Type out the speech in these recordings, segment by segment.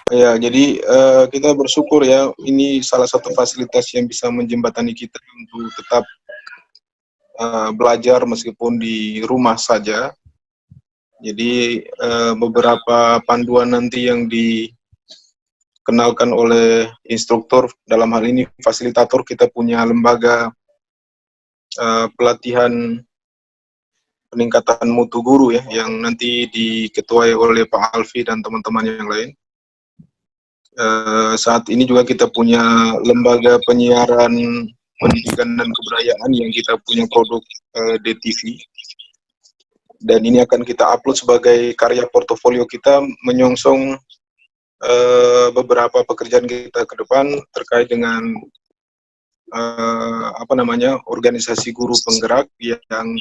Ya, jadi kita bersyukur ya, ini salah satu fasilitas yang bisa menjembatani kita untuk tetap belajar meskipun di rumah saja. Jadi beberapa panduan nanti yang dikenalkan oleh instruktur, dalam hal ini fasilitator, kita punya lembaga pelatihan peningkatan mutu guru ya, yang nanti diketuai oleh Pak Alfi dan teman-teman yang lain. Saat ini juga kita punya lembaga penyiaran pendidikan dan kebudayaan yang kita punya produk DTV, dan ini akan kita upload sebagai karya portofolio kita menyongsong beberapa pekerjaan kita ke depan terkait dengan organisasi guru penggerak yang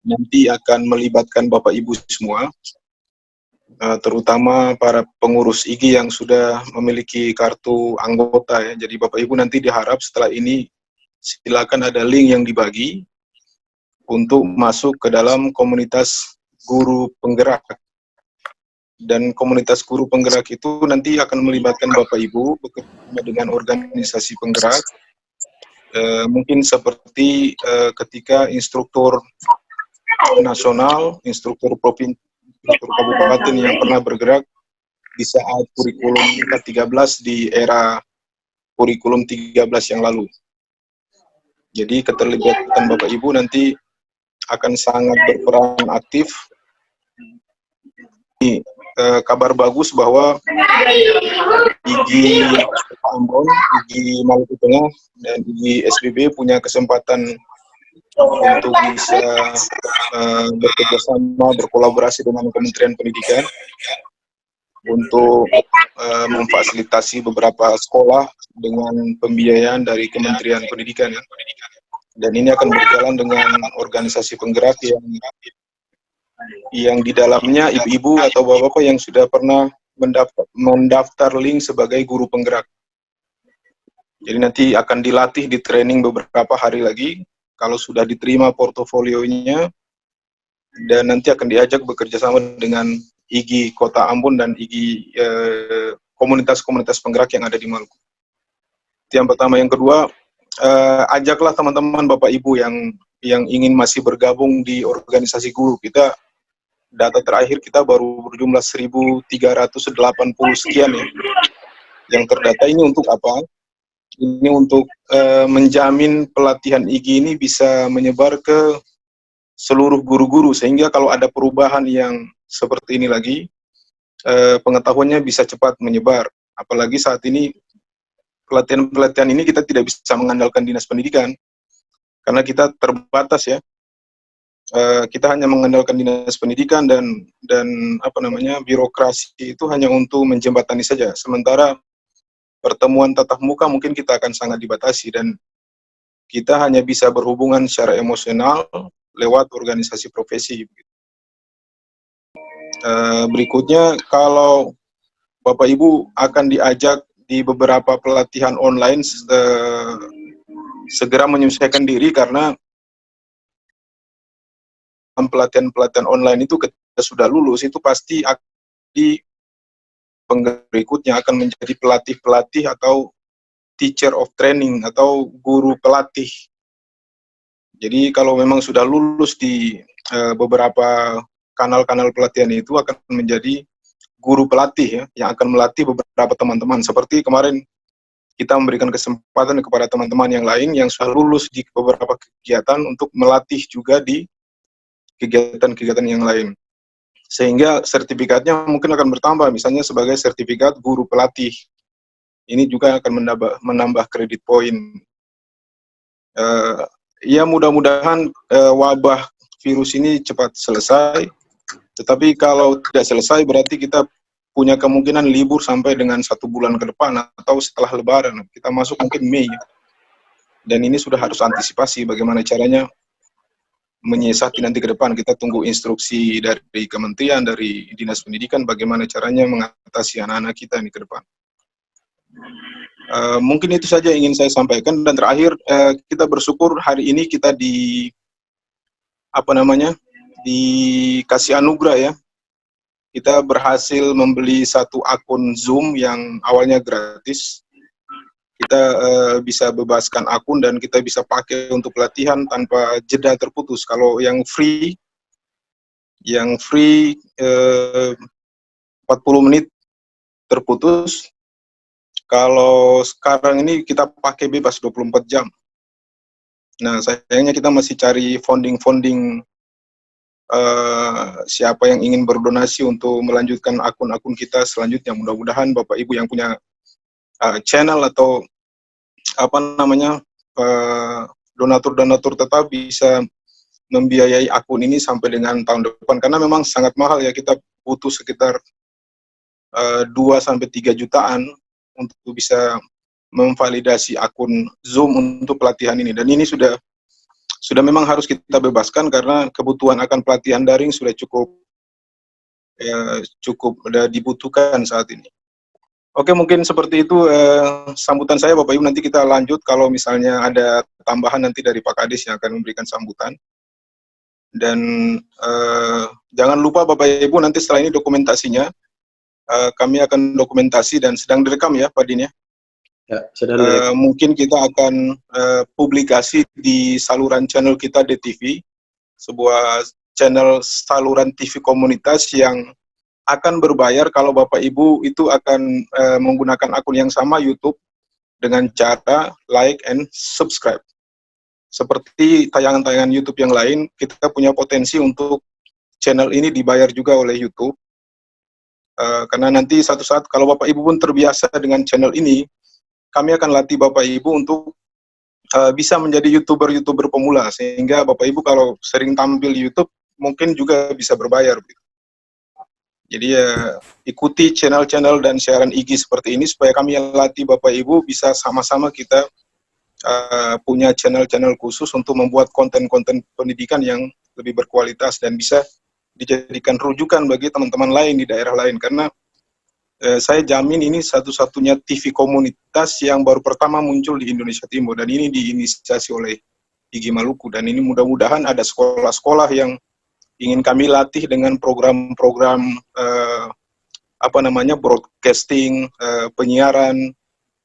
nanti akan melibatkan Bapak Ibu semua, terutama para pengurus IG yang sudah memiliki kartu anggota ya. Jadi Bapak Ibu nanti diharap setelah ini silakan ada link yang dibagi untuk masuk ke dalam komunitas guru penggerak. Dan komunitas guru penggerak itu nanti akan melibatkan Bapak Ibu bekerjasama dengan organisasi penggerak, mungkin seperti ketika instruktur nasional, instruktur provinsi, instruktur kabupaten yang pernah bergerak di saat kurikulum 13 di era kurikulum 13 yang lalu. Jadi keterlibatan Bapak Ibu nanti akan sangat berperan aktif. Kabar bagus bahwa IG Ambon, IG Maluku Tengah, dan IG SBB punya kesempatan untuk bisa bekerjasama, berkolaborasi dengan Kementerian Pendidikan untuk memfasilitasi beberapa sekolah dengan pembiayaan dari Kementerian Pendidikan ya. Dan ini akan berjalan dengan organisasi penggerak yang di dalamnya ibu-ibu atau bapak-bapak yang sudah pernah mendaftar link sebagai guru penggerak. Jadi nanti akan dilatih, di training beberapa hari lagi. Kalau sudah diterima portofolionya, dan nanti akan diajak bekerja sama dengan IG Kota Ambon dan IG komunitas-komunitas penggerak yang ada di Maluku. Itu yang pertama. Yang kedua, ajaklah teman-teman Bapak Ibu yang ingin masih bergabung di organisasi guru. Kita data terakhir kita baru berjumlah 1.380 sekian ya yang terdata. Ini untuk apa? Ini untuk menjamin pelatihan IG ini bisa menyebar ke seluruh guru-guru, sehingga kalau ada perubahan yang seperti ini lagi, pengetahuannya bisa cepat menyebar. Apalagi saat ini pelatihan-pelatihan ini kita tidak bisa mengandalkan dinas pendidikan, karena kita terbatas ya. Kita hanya mengandalkan dinas pendidikan dan birokrasi itu hanya untuk menjembatani saja. Sementara pertemuan tatap muka mungkin kita akan sangat dibatasi, dan kita hanya bisa berhubungan secara emosional lewat organisasi profesi. Berikutnya, kalau Bapak Ibu akan diajak di beberapa pelatihan online, segera menyesuaikan diri, karena pelatihan-pelatihan online itu ketika sudah lulus itu pasti di berikutnya akan menjadi pelatih-pelatih atau teacher of training atau guru pelatih. Jadi kalau memang sudah lulus di beberapa kanal-kanal pelatihan itu, akan menjadi guru pelatih ya, yang akan melatih beberapa teman-teman. Seperti kemarin kita memberikan kesempatan kepada teman-teman yang lain yang sudah lulus di beberapa kegiatan untuk melatih juga di kegiatan-kegiatan yang lain. Sehingga sertifikatnya mungkin akan bertambah, misalnya sebagai sertifikat guru pelatih. Ini juga akan menambah kredit poin. Ya mudah-mudahan wabah virus ini cepat selesai, tetapi kalau tidak selesai berarti kita punya kemungkinan libur sampai dengan 1 bulan ke depan atau setelah Lebaran. Kita masuk mungkin Mei. Dan ini sudah harus antisipasi bagaimana caranya menyiasati nanti ke depan. Kita tunggu instruksi dari kementerian, dari dinas pendidikan, bagaimana caranya mengatasi anak-anak kita ini ke depan. Mungkin itu saja yang ingin saya sampaikan. Dan terakhir, kita bersyukur hari ini kita dikasih anugerah ya. kita berhasil membeli satu akun Zoom yang awalnya gratis. Kita bisa bebaskan akun dan kita bisa pakai untuk pelatihan tanpa jeda terputus. Kalau yang free 40 menit terputus. Kalau sekarang ini kita pakai bebas 24 jam. Nah, sayangnya kita masih cari founding siapa yang ingin berdonasi untuk melanjutkan akun-akun kita selanjutnya. Mudah-mudahan Bapak Ibu yang punya channel atau apa namanya donatur-donatur tetap bisa membiayai akun ini sampai dengan tahun depan, karena memang sangat mahal ya, kita butuh sekitar 2-3 jutaan untuk bisa memvalidasi akun Zoom untuk pelatihan ini, dan ini sudah memang harus kita bebaskan karena kebutuhan akan pelatihan daring sudah cukup dibutuhkan saat ini. Oke, mungkin seperti itu sambutan saya, Bapak Ibu. Nanti kita lanjut kalau misalnya ada tambahan nanti dari Pak Kadis yang akan memberikan sambutan. Dan jangan lupa Bapak Ibu, nanti setelah ini dokumentasinya kami akan dokumentasi dan sedang direkam ya Pak Din ya. Ya, sedang direkam. Mungkin kita akan publikasi di saluran channel kita DTV, sebuah channel saluran TV komunitas yang akan berbayar kalau Bapak Ibu itu akan menggunakan akun yang sama YouTube dengan cara like and subscribe. Seperti tayangan-tayangan YouTube yang lain, kita punya potensi untuk channel ini dibayar juga oleh YouTube. Karena nanti satu saat kalau Bapak Ibu pun terbiasa dengan channel ini, kami akan latih Bapak Ibu untuk bisa menjadi YouTuber pemula, sehingga Bapak Ibu kalau sering tampil di YouTube mungkin juga bisa berbayar. Jadi ya ikuti channel-channel dan siaran IG seperti ini supaya kami latih Bapak Ibu bisa sama-sama kita punya channel-channel khusus untuk membuat konten-konten pendidikan yang lebih berkualitas dan bisa dijadikan rujukan bagi teman-teman lain di daerah lain, karena saya jamin ini satu-satunya TV komunitas yang baru pertama muncul di Indonesia Timur, dan ini diinisiasi oleh IG Maluku, dan ini mudah-mudahan ada sekolah-sekolah yang ingin kami latih dengan program-program broadcasting, penyiaran,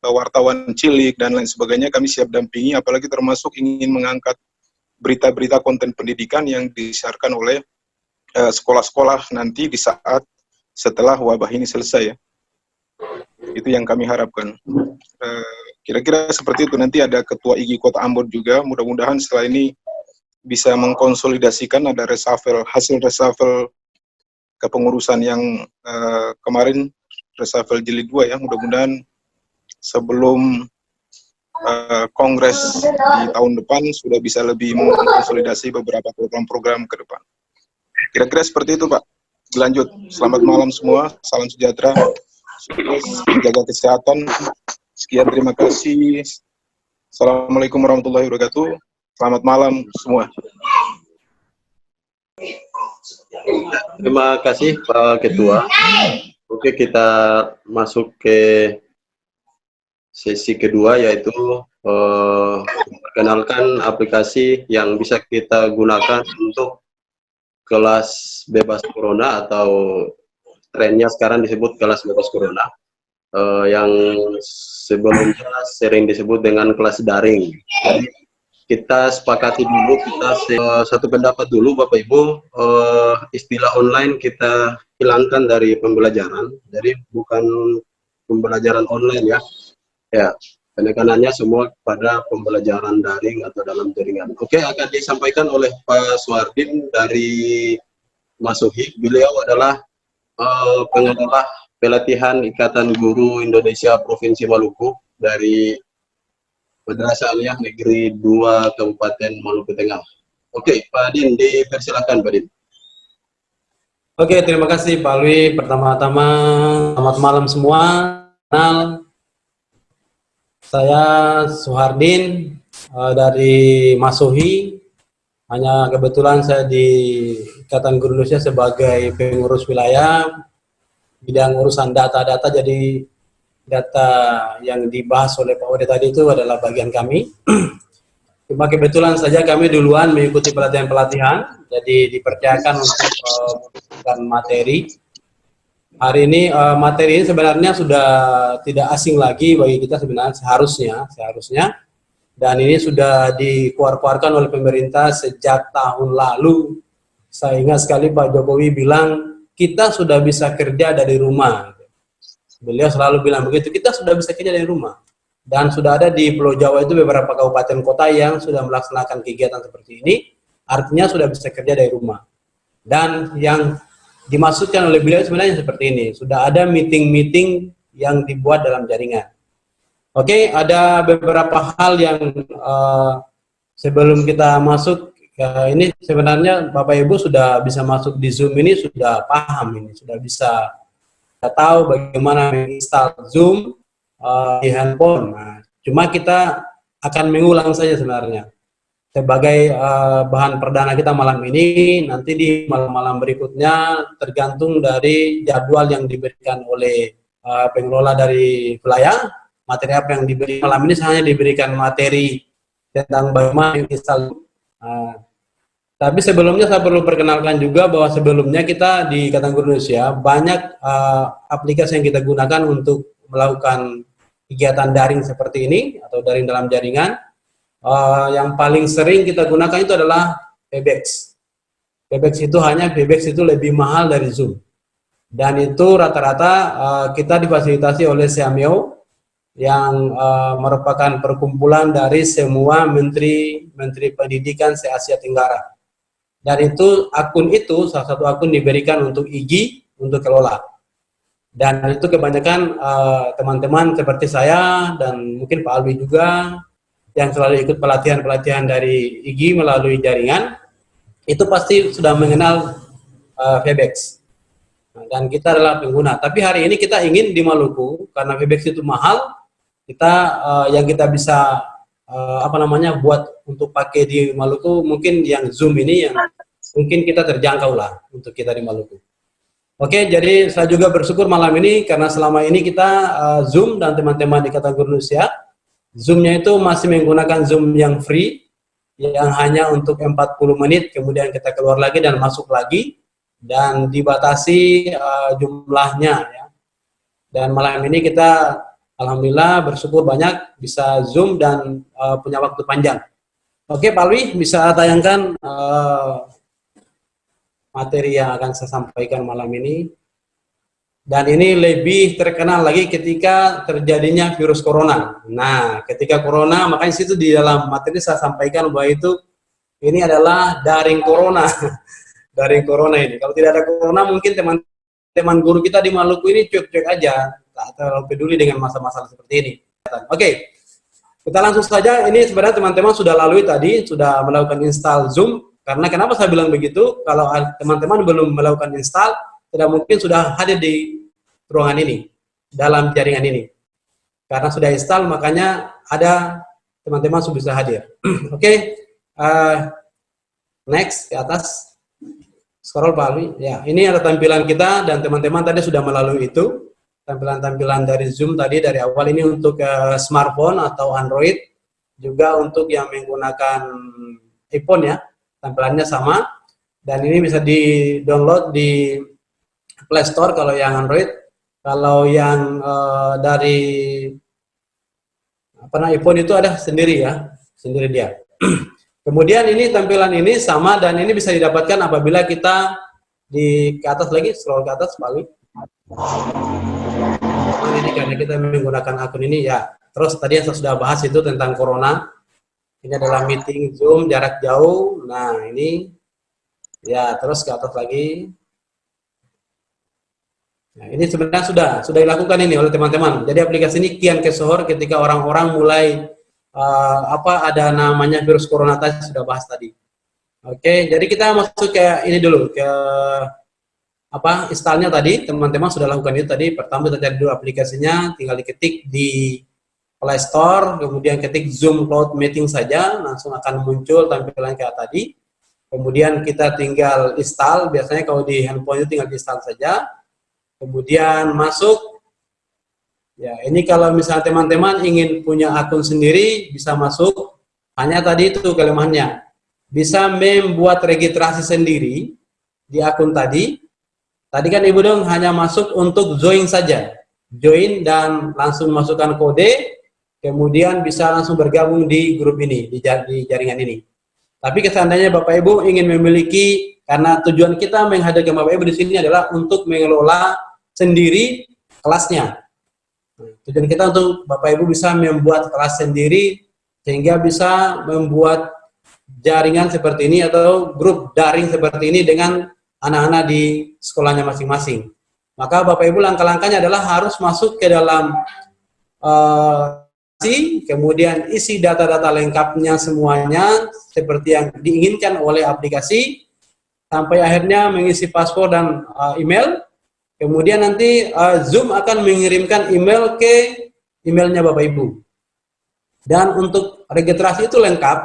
wartawan cilik dan lain sebagainya. Kami siap dampingi, apalagi termasuk ingin mengangkat berita-berita konten pendidikan yang disiarkan oleh sekolah-sekolah nanti di saat setelah wabah ini selesai ya. Itu yang kami harapkan. Kira-kira seperti itu. Nanti ada Ketua IG Kota Ambon juga, mudah-mudahan setelah ini bisa mengkonsolidasikan ada hasil reshuffle kepengurusan yang kemarin, reshuffle jilid 2 ya, mudah-mudahan sebelum kongres di tahun depan sudah bisa lebih mengkonsolidasi beberapa program-program ke depan. Kira-kira seperti itu Pak. Lanjut, selamat malam semua, salam sejahtera, sukses, jaga kesehatan, sekian, terima kasih. Assalamualaikum warahmatullahi wabarakatuh. Selamat malam semua. Terima kasih Pak Ketua. Oke, kita masuk ke sesi kedua, yaitu perkenalkan aplikasi yang bisa kita gunakan untuk kelas bebas corona, atau trennya sekarang disebut kelas bebas corona, yang sebelumnya sering disebut dengan kelas daring. Jadi, kita sepakati dulu, kita satu pendapat dulu Bapak Ibu, istilah online kita hilangkan dari pembelajaran, jadi bukan pembelajaran online ya. Ya, penekanannya semua pada pembelajaran daring atau dalam jaringan. Oke, akan disampaikan oleh Pak Suhardin dari Masuhi. Beliau adalah pengelola pelatihan Ikatan Guru Indonesia Provinsi Maluku dari Madrasah Aliyah Negeri 2 Kabupaten Maluku Tengah. Oke, Pak Din, dipersilakan Pak Din. Oke, terima kasih Pak Alwi. Pertama-tama, selamat malam semua. Saya Suhardin dari Masuhi. Hanya kebetulan saya di Ikatan Guru Indonesia sebagai pengurus wilayah, bidang urusan data-data, jadi data yang dibahas oleh Pak Ode tadi itu adalah bagian kami. Cuma kebetulan saja kami duluan mengikuti pelatihan-pelatihan, jadi dipercayakan untuk memberikan materi. hari ini materi ini sebenarnya sudah tidak asing lagi bagi kita sebenarnya seharusnya, dan ini sudah dikeluarkan oleh pemerintah sejak tahun lalu. Saya ingat sekali Pak Jokowi bilang kita sudah bisa kerja dari rumah. Beliau selalu bilang begitu, kita sudah bisa kerja dari rumah. Dan sudah ada di Pulau Jawa itu beberapa kabupaten kota yang sudah melaksanakan kegiatan seperti ini, artinya sudah bisa kerja dari rumah. Dan yang dimaksudkan oleh beliau sebenarnya seperti ini, sudah ada meeting-meeting yang dibuat dalam jaringan. Oke, ada beberapa hal yang sebelum kita masuk, ini sebenarnya Bapak Ibu sudah bisa masuk di Zoom ini, sudah paham ini, sudah bisa tahu bagaimana menginstal Zoom di handphone. Nah, cuma kita akan mengulang saja sebenarnya. Sebagai bahan perdana kita malam ini, nanti di malam-malam berikutnya tergantung dari jadwal yang diberikan oleh pengelola dari wilayah. Materi apa yang diberi malam ini hanya diberikan materi tentang bagaimana menginstal. Tapi sebelumnya saya perlu perkenalkan juga bahwa sebelumnya kita di Ikatan Guru Indonesia banyak aplikasi yang kita gunakan untuk melakukan kegiatan daring seperti ini atau daring dalam jaringan. Yang paling sering kita gunakan itu adalah Webex. Webex itu lebih mahal dari Zoom. Dan itu rata-rata kita difasilitasi oleh Seameo yang merupakan perkumpulan dari semua menteri pendidikan se-Asia Tenggara. Dan itu salah satu akun diberikan untuk IGI untuk kelola. Dan itu kebanyakan teman-teman seperti saya dan mungkin Pak Alwi juga yang selalu ikut pelatihan-pelatihan dari IGI melalui jaringan, itu pasti sudah mengenal Webex. Dan kita adalah pengguna. Tapi hari ini kita ingin di Maluku, karena Webex itu mahal, yang kita bisa buat untuk pakai di Maluku, mungkin yang Zoom ini yang mungkin kita terjangkau lah untuk kita di Maluku. Oke, jadi saya juga bersyukur malam ini karena selama ini kita Zoom dan teman-teman di Ikatan Guru Indonesia, Zoom-nya itu masih menggunakan Zoom yang free, yang hanya untuk 40 menit, kemudian kita keluar lagi dan masuk lagi, dan dibatasi jumlahnya. Ya. Dan malam ini kita alhamdulillah bersyukur banyak bisa Zoom dan punya waktu panjang. Oke, Pak Alwi, bisa tayangkan materi yang akan saya sampaikan malam ini. Dan ini lebih terkenal lagi ketika terjadinya virus corona. Nah, ketika corona, makanya situ di dalam materi saya sampaikan bahwa ini adalah daring corona. Daring corona ini. Kalau tidak ada corona, mungkin teman-teman guru kita di Maluku ini cuek-cuek aja. Tak terlalu peduli dengan masalah-masalah seperti ini. Oke, kita langsung saja. Ini sebenarnya teman-teman sudah lalui tadi, sudah melakukan install Zoom. Karena kenapa saya bilang begitu? Kalau teman-teman belum melakukan install, tidak mungkin sudah hadir di ruangan ini, dalam jaringan ini. Karena sudah install, makanya ada teman-teman sudah bisa hadir. Oke, next, ke atas. Scroll Pak Alwi. Ya, ini ada tampilan kita, dan teman-teman tadi sudah melalui itu. Tampilan-tampilan dari Zoom tadi, dari awal ini untuk smartphone atau Android. Juga untuk yang menggunakan iPhone ya, tampilannya sama. Dan ini bisa di-download di Play Store kalau yang Android. Kalau yang dari iPhone itu ada sendiri ya, sendiri dia. Kemudian ini tampilan ini sama dan ini bisa didapatkan apabila kita ke atas lagi, scroll ke atas Pak. Ini karena kita menggunakan akun ini ya. Terus tadi yang saya sudah bahas itu tentang corona. Ini adalah meeting Zoom jarak jauh. Nah ini ya, terus ke atas lagi. Nah, ini sebenarnya sudah dilakukan ini oleh teman-teman. Jadi aplikasi ini kian kesohor ketika orang-orang mulai ada namanya virus corona tadi sudah bahas tadi. Oke, jadi kita masuk ke ini dulu ke installnya tadi. Teman-teman sudah lakukan itu tadi. Pertama kita cari dulu aplikasinya, tinggal diketik di Play Store, kemudian ketik Zoom Cloud Meeting saja, langsung akan muncul tampilan kayak tadi. Kemudian kita tinggal install. Biasanya kalau di handphone itu tinggal install saja. Kemudian masuk, ya ini kalau misalnya teman-teman ingin punya akun sendiri, bisa masuk, hanya tadi itu kelemahannya, bisa membuat registrasi sendiri di akun tadi, Tadi kan Ibu dong hanya masuk untuk join saja. Join dan langsung masukkan kode, kemudian bisa langsung bergabung di grup ini, di jaringan ini. Tapi seandainya Bapak Ibu ingin memiliki, karena tujuan kita menghadirkan Bapak Ibu di sini adalah untuk mengelola sendiri kelasnya. Tujuan kita untuk Bapak Ibu bisa membuat kelas sendiri, sehingga bisa membuat jaringan seperti ini atau grup daring seperti ini dengan anak-anak di sekolahnya masing-masing. Maka Bapak Ibu langkah-langkahnya adalah harus masuk ke dalam kemudian isi data-data lengkapnya semuanya seperti yang diinginkan oleh aplikasi, sampai akhirnya mengisi password dan email. Kemudian nanti Zoom akan mengirimkan email ke emailnya Bapak Ibu. Dan untuk registrasi itu lengkap,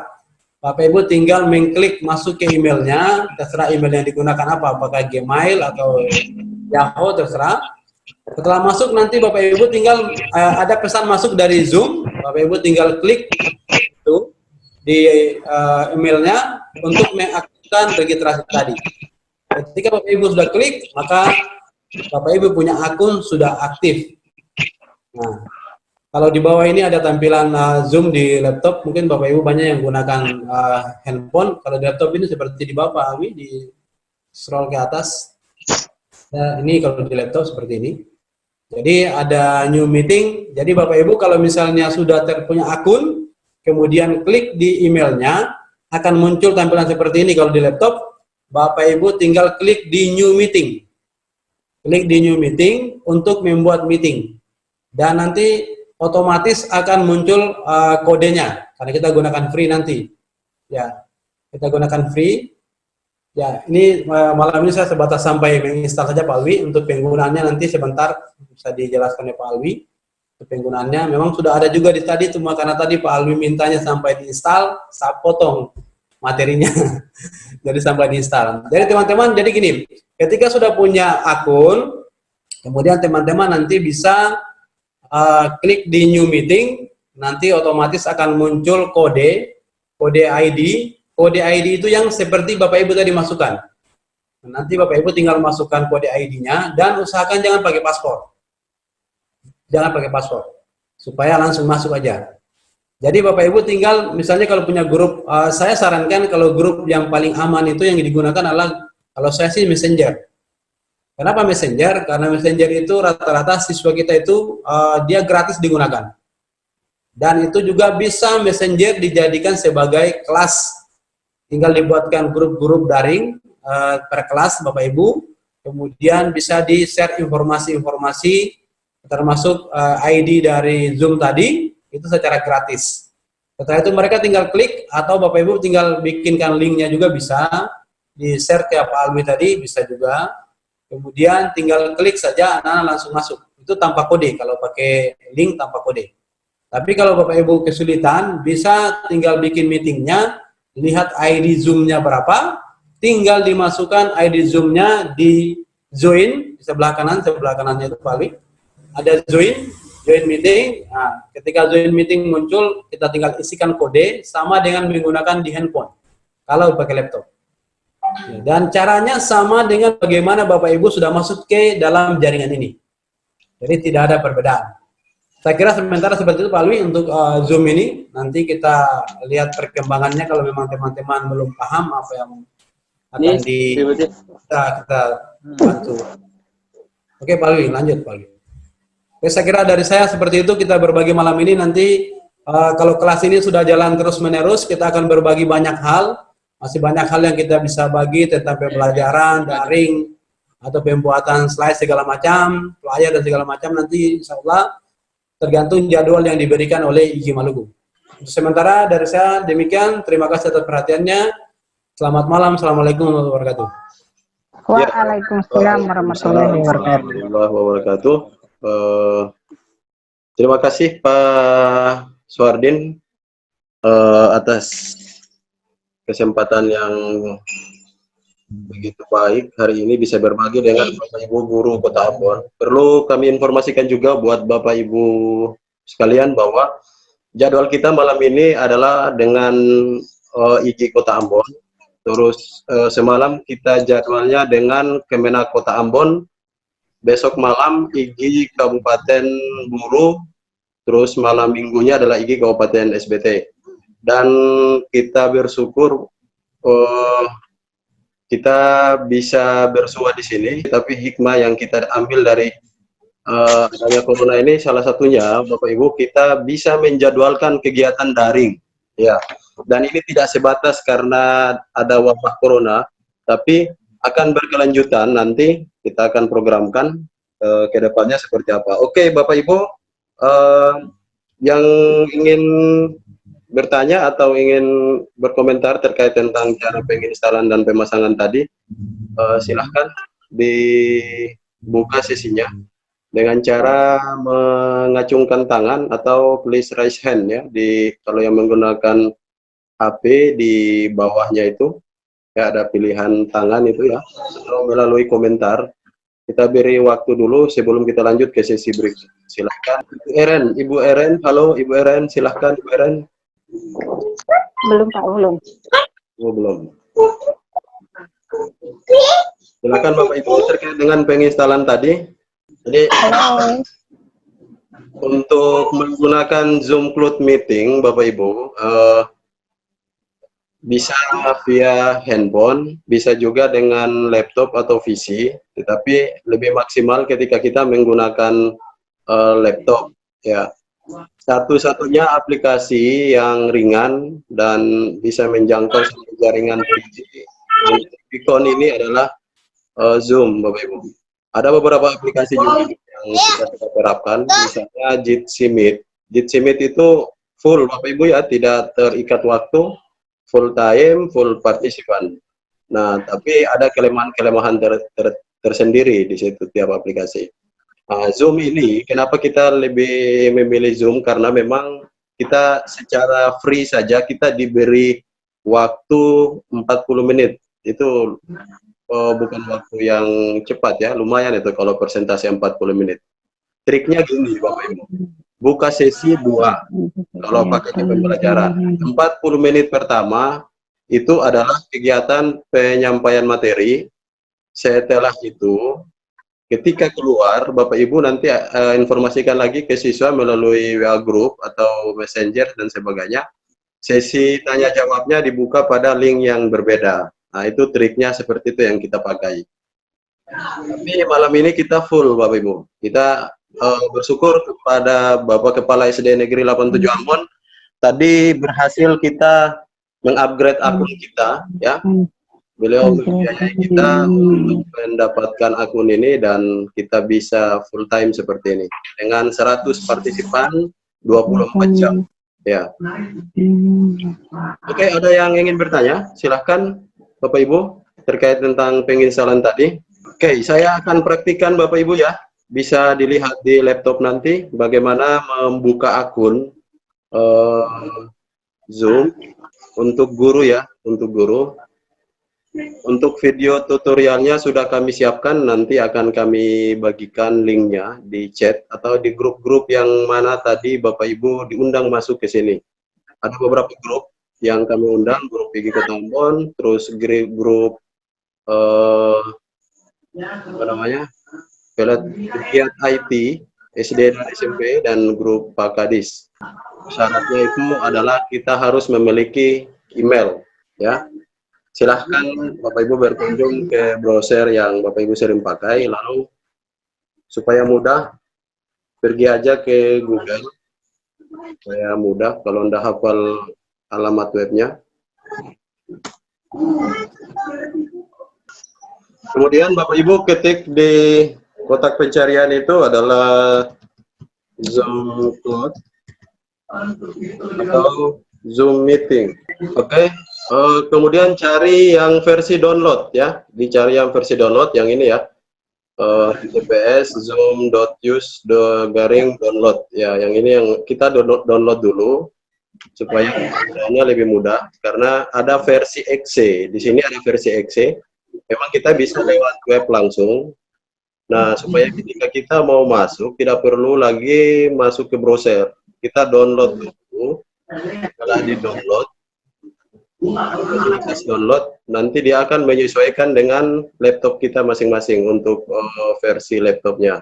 Bapak Ibu tinggal mengklik masuk ke emailnya, terserah email yang digunakan apa, apakah Gmail atau Yahoo, terserah. Setelah masuk nanti Bapak Ibu tinggal ada pesan masuk dari Zoom, Bapak Ibu tinggal klik itu di emailnya untuk mengaktifkan registrasi tadi. Ketika Bapak Ibu sudah klik, maka Bapak Ibu punya akun sudah aktif. Nah, kalau di bawah ini ada tampilan Zoom di laptop, mungkin Bapak Ibu banyak yang gunakan handphone. Kalau di laptop ini seperti di bawah Pak Awi, di scroll ke atas. Nah, ini kalau di laptop seperti ini. Jadi ada new meeting. Jadi Bapak Ibu kalau misalnya sudah punya akun, kemudian klik di emailnya, akan muncul tampilan seperti ini. Kalau di laptop, Bapak Ibu tinggal klik di new meeting. Klik di new meeting untuk membuat meeting. Dan nanti otomatis akan muncul kodenya, karena kita gunakan free nanti. Ya, kita gunakan free. Ya, ini malam ini saya sebatas sampai menginstal saja Pak Alwi. Untuk penggunaannya nanti sebentar bisa dijelaskan oleh Pak Alwi. Untuk penggunaannya memang sudah ada juga di tadi, cuma karena tadi Pak Alwi mintanya sampai diinstal, saya potong materinya. Jadi sampai diinstal. Jadi teman-teman, jadi gini, ketika sudah punya akun, kemudian teman-teman nanti bisa klik di new meeting, nanti otomatis akan muncul kode ID. Kode ID itu yang seperti Bapak Ibu tadi masukkan. Nanti Bapak Ibu tinggal masukkan kode ID-nya dan usahakan jangan pakai paspor. Jangan pakai paspor, supaya langsung masuk aja. Jadi Bapak Ibu tinggal, misalnya kalau punya grup, saya sarankan kalau grup yang paling aman itu yang digunakan adalah, kalau saya sih Messenger. Kenapa Messenger? Karena Messenger itu rata-rata siswa kita itu dia gratis digunakan. Dan itu juga bisa Messenger dijadikan sebagai kelas. Tinggal dibuatkan grup-grup daring per kelas Bapak Ibu, kemudian bisa di-share informasi-informasi termasuk ID dari Zoom tadi, itu secara gratis. Setelah itu mereka tinggal klik, atau Bapak Ibu tinggal bikinkan linknya juga bisa, di-share ke Pak Alwi tadi, bisa juga. Kemudian tinggal klik saja, anak-anak langsung masuk. Itu tanpa kode, kalau pakai link tanpa kode. Tapi kalau Bapak Ibu kesulitan, bisa tinggal bikin meetingnya, lihat ID Zoom-nya berapa, tinggal dimasukkan ID Zoom-nya di join, di sebelah kanannya itu Pak Alwi. Ada join meeting. Nah, ketika join meeting muncul, kita tinggal isikan kode, sama dengan menggunakan di handphone, kalau pakai laptop. Dan caranya sama dengan bagaimana Bapak Ibu sudah masuk ke dalam jaringan ini. Jadi tidak ada perbedaan. Saya kira sementara seperti itu Pak Alwi untuk Zoom ini. Nanti kita lihat perkembangannya kalau memang teman-teman belum paham apa yang akan kita bantu. Oke Pak Alwi, lanjut Pak Alwi. Oke, saya kira dari saya seperti itu, kita berbagi malam ini. Nanti kalau kelas ini sudah jalan terus-menerus, kita akan berbagi banyak hal. Masih banyak hal yang kita bisa bagi tentang pembelajaran, daring, atau pembuatan slide segala macam, flyer dan segala macam. Nanti insya Allah tergantung jadwal yang diberikan oleh IGI Maluku. Sementara dari saya demikian, terima kasih atas perhatiannya. Selamat malam, Assalamualaikum warahmatullahi wabarakatuh. Waalaikumsalam warahmatullahi wabarakatuh. Terima kasih Pak Suhardin atas kesempatan yang begitu baik hari ini bisa berbagi dengan Bapak Ibu guru Kota Ambon. Perlu kami informasikan juga buat Bapak Ibu sekalian bahwa jadwal kita malam ini adalah dengan IGI Kota Ambon. Terus semalam kita jadwalnya dengan Kemenak Kota Ambon, besok malam IG Kabupaten Buru, terus malam minggunya adalah IG Kabupaten SBT. Dan kita bersyukur kita bisa bersua di sini, tapi hikmah yang kita ambil dari adanya corona ini salah satunya, Bapak Ibu, kita bisa menjadwalkan kegiatan daring, ya. Dan ini tidak sebatas karena ada wabah corona, tapi akan berkelanjutan. Nanti kita akan programkan ke depannya seperti apa. Oke, Bapak Ibu, yang ingin bertanya atau ingin berkomentar terkait tentang cara penginstalan dan pemasangan tadi, silahkan dibuka sesinya dengan cara mengacungkan tangan atau please raise hand ya. Kalau yang menggunakan HP di bawahnya itu ya ada pilihan tangan itu ya, atau melalui komentar. Kita beri waktu dulu sebelum kita lanjut ke sesi berikut. Silahkan Ibu Eren, halo Ibu Eren, silahkan Ibu Eren. Belum Pak, belum. Oh, belum. Silakan Bapak Ibu terkait dengan penginstalan tadi. Jadi Halo. untuk menggunakan Zoom Cloud Meeting, Bapak Ibu, bisa via handphone, bisa juga dengan laptop atau PC, tetapi lebih maksimal ketika kita menggunakan laptop. Ya, satu-satunya aplikasi yang ringan dan bisa menjangkau jaringan 3G Vicon ini adalah Zoom, Bapak Ibu. Ada beberapa aplikasi juga yang kita terapkan, misalnya Jitsi Meet. Jitsi Meet itu full, Bapak Ibu ya, tidak terikat waktu, full time, full partisipan. Nah, tapi ada kelemahan-kelemahan tersendiri di situ tiap aplikasi. Zoom ini, kenapa kita lebih memilih Zoom? Karena memang kita secara free saja, kita diberi waktu 40 menit. Itu bukan waktu yang cepat ya, lumayan itu kalau persentase 40 menit. Triknya gini Bapak Ibu, buka sesi 2 kalau pakai pembelajaran. 40 menit pertama itu adalah kegiatan penyampaian materi. Setelah itu, ketika keluar, Bapak Ibu nanti informasikan lagi ke siswa melalui WA Group atau Messenger dan sebagainya. Sesi tanya jawabnya dibuka pada link yang berbeda. Nah, itu triknya seperti itu yang kita pakai. Tapi malam ini kita full, Bapak Ibu. Kita bersyukur kepada Bapak Kepala SD Negeri 87 Ambon. Tadi berhasil kita mengupgrade akun kita, ya. Beliau membiayai kita untuk mendapatkan akun ini dan kita bisa full time seperti ini. Dengan 100 partisipan, 24 jam. Ya. Oke, ada yang ingin bertanya? Silahkan Bapak Ibu terkait tentang penginstalan tadi. Oke, saya akan praktikkan Bapak Ibu ya. Bisa dilihat di laptop nanti bagaimana membuka akun Zoom untuk guru ya, untuk guru. Untuk video tutorialnya sudah kami siapkan, nanti akan kami bagikan linknya di chat atau di grup-grup yang mana tadi Bapak Ibu diundang masuk ke sini. Ada beberapa grup yang kami undang, grup PG Kota Ambon, terus grup apa namanya, Pegiat IT SD dan SMP, dan grup Pak Kadis. Syaratnya itu adalah kita harus memiliki email, ya. Silahkan Bapak Ibu berkunjung ke browser yang Bapak Ibu sering pakai, lalu supaya mudah pergi aja ke Google, supaya mudah kalau Anda hafal alamat webnya. Kemudian Bapak Ibu ketik di kotak pencarian itu adalah Zoom Cloud atau Zoom Meeting. Oke. Kemudian cari yang versi download ya, dicari yang versi download yang ini ya, https zoom.use/download ya, yang ini yang kita download dulu supaya penggunaannya lebih mudah, karena ada versi exe. Di sini ada versi exe, memang kita bisa lewat web langsung. Nah, supaya ketika kita mau masuk tidak perlu lagi masuk ke browser, kita download dulu. Setelah di download, fasilitas download, nanti dia akan menyesuaikan dengan laptop kita masing-masing untuk versi laptopnya.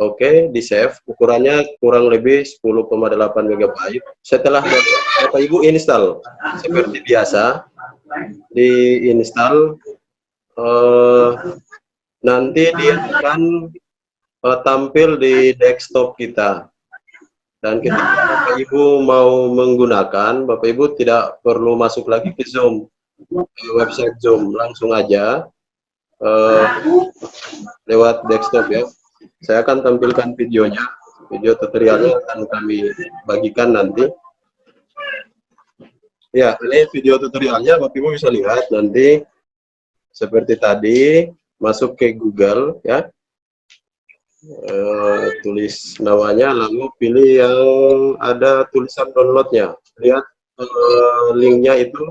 Oke, di save, ukurannya kurang lebih 10,8 MB. Setelah Bapak Ibu install, seperti biasa, diinstal, nanti dia akan tampil di desktop kita. Dan ketika Bapak Ibu mau menggunakan, Bapak Ibu tidak perlu masuk lagi ke Zoom, website Zoom, langsung aja lewat desktop ya. Saya akan tampilkan videonya, video tutorialnya akan kami bagikan nanti. Ya, ini video tutorialnya, Bapak Ibu bisa lihat nanti seperti tadi, masuk ke Google ya. Tulis namanya, lalu pilih yang ada tulisan downloadnya. Lihat linknya itu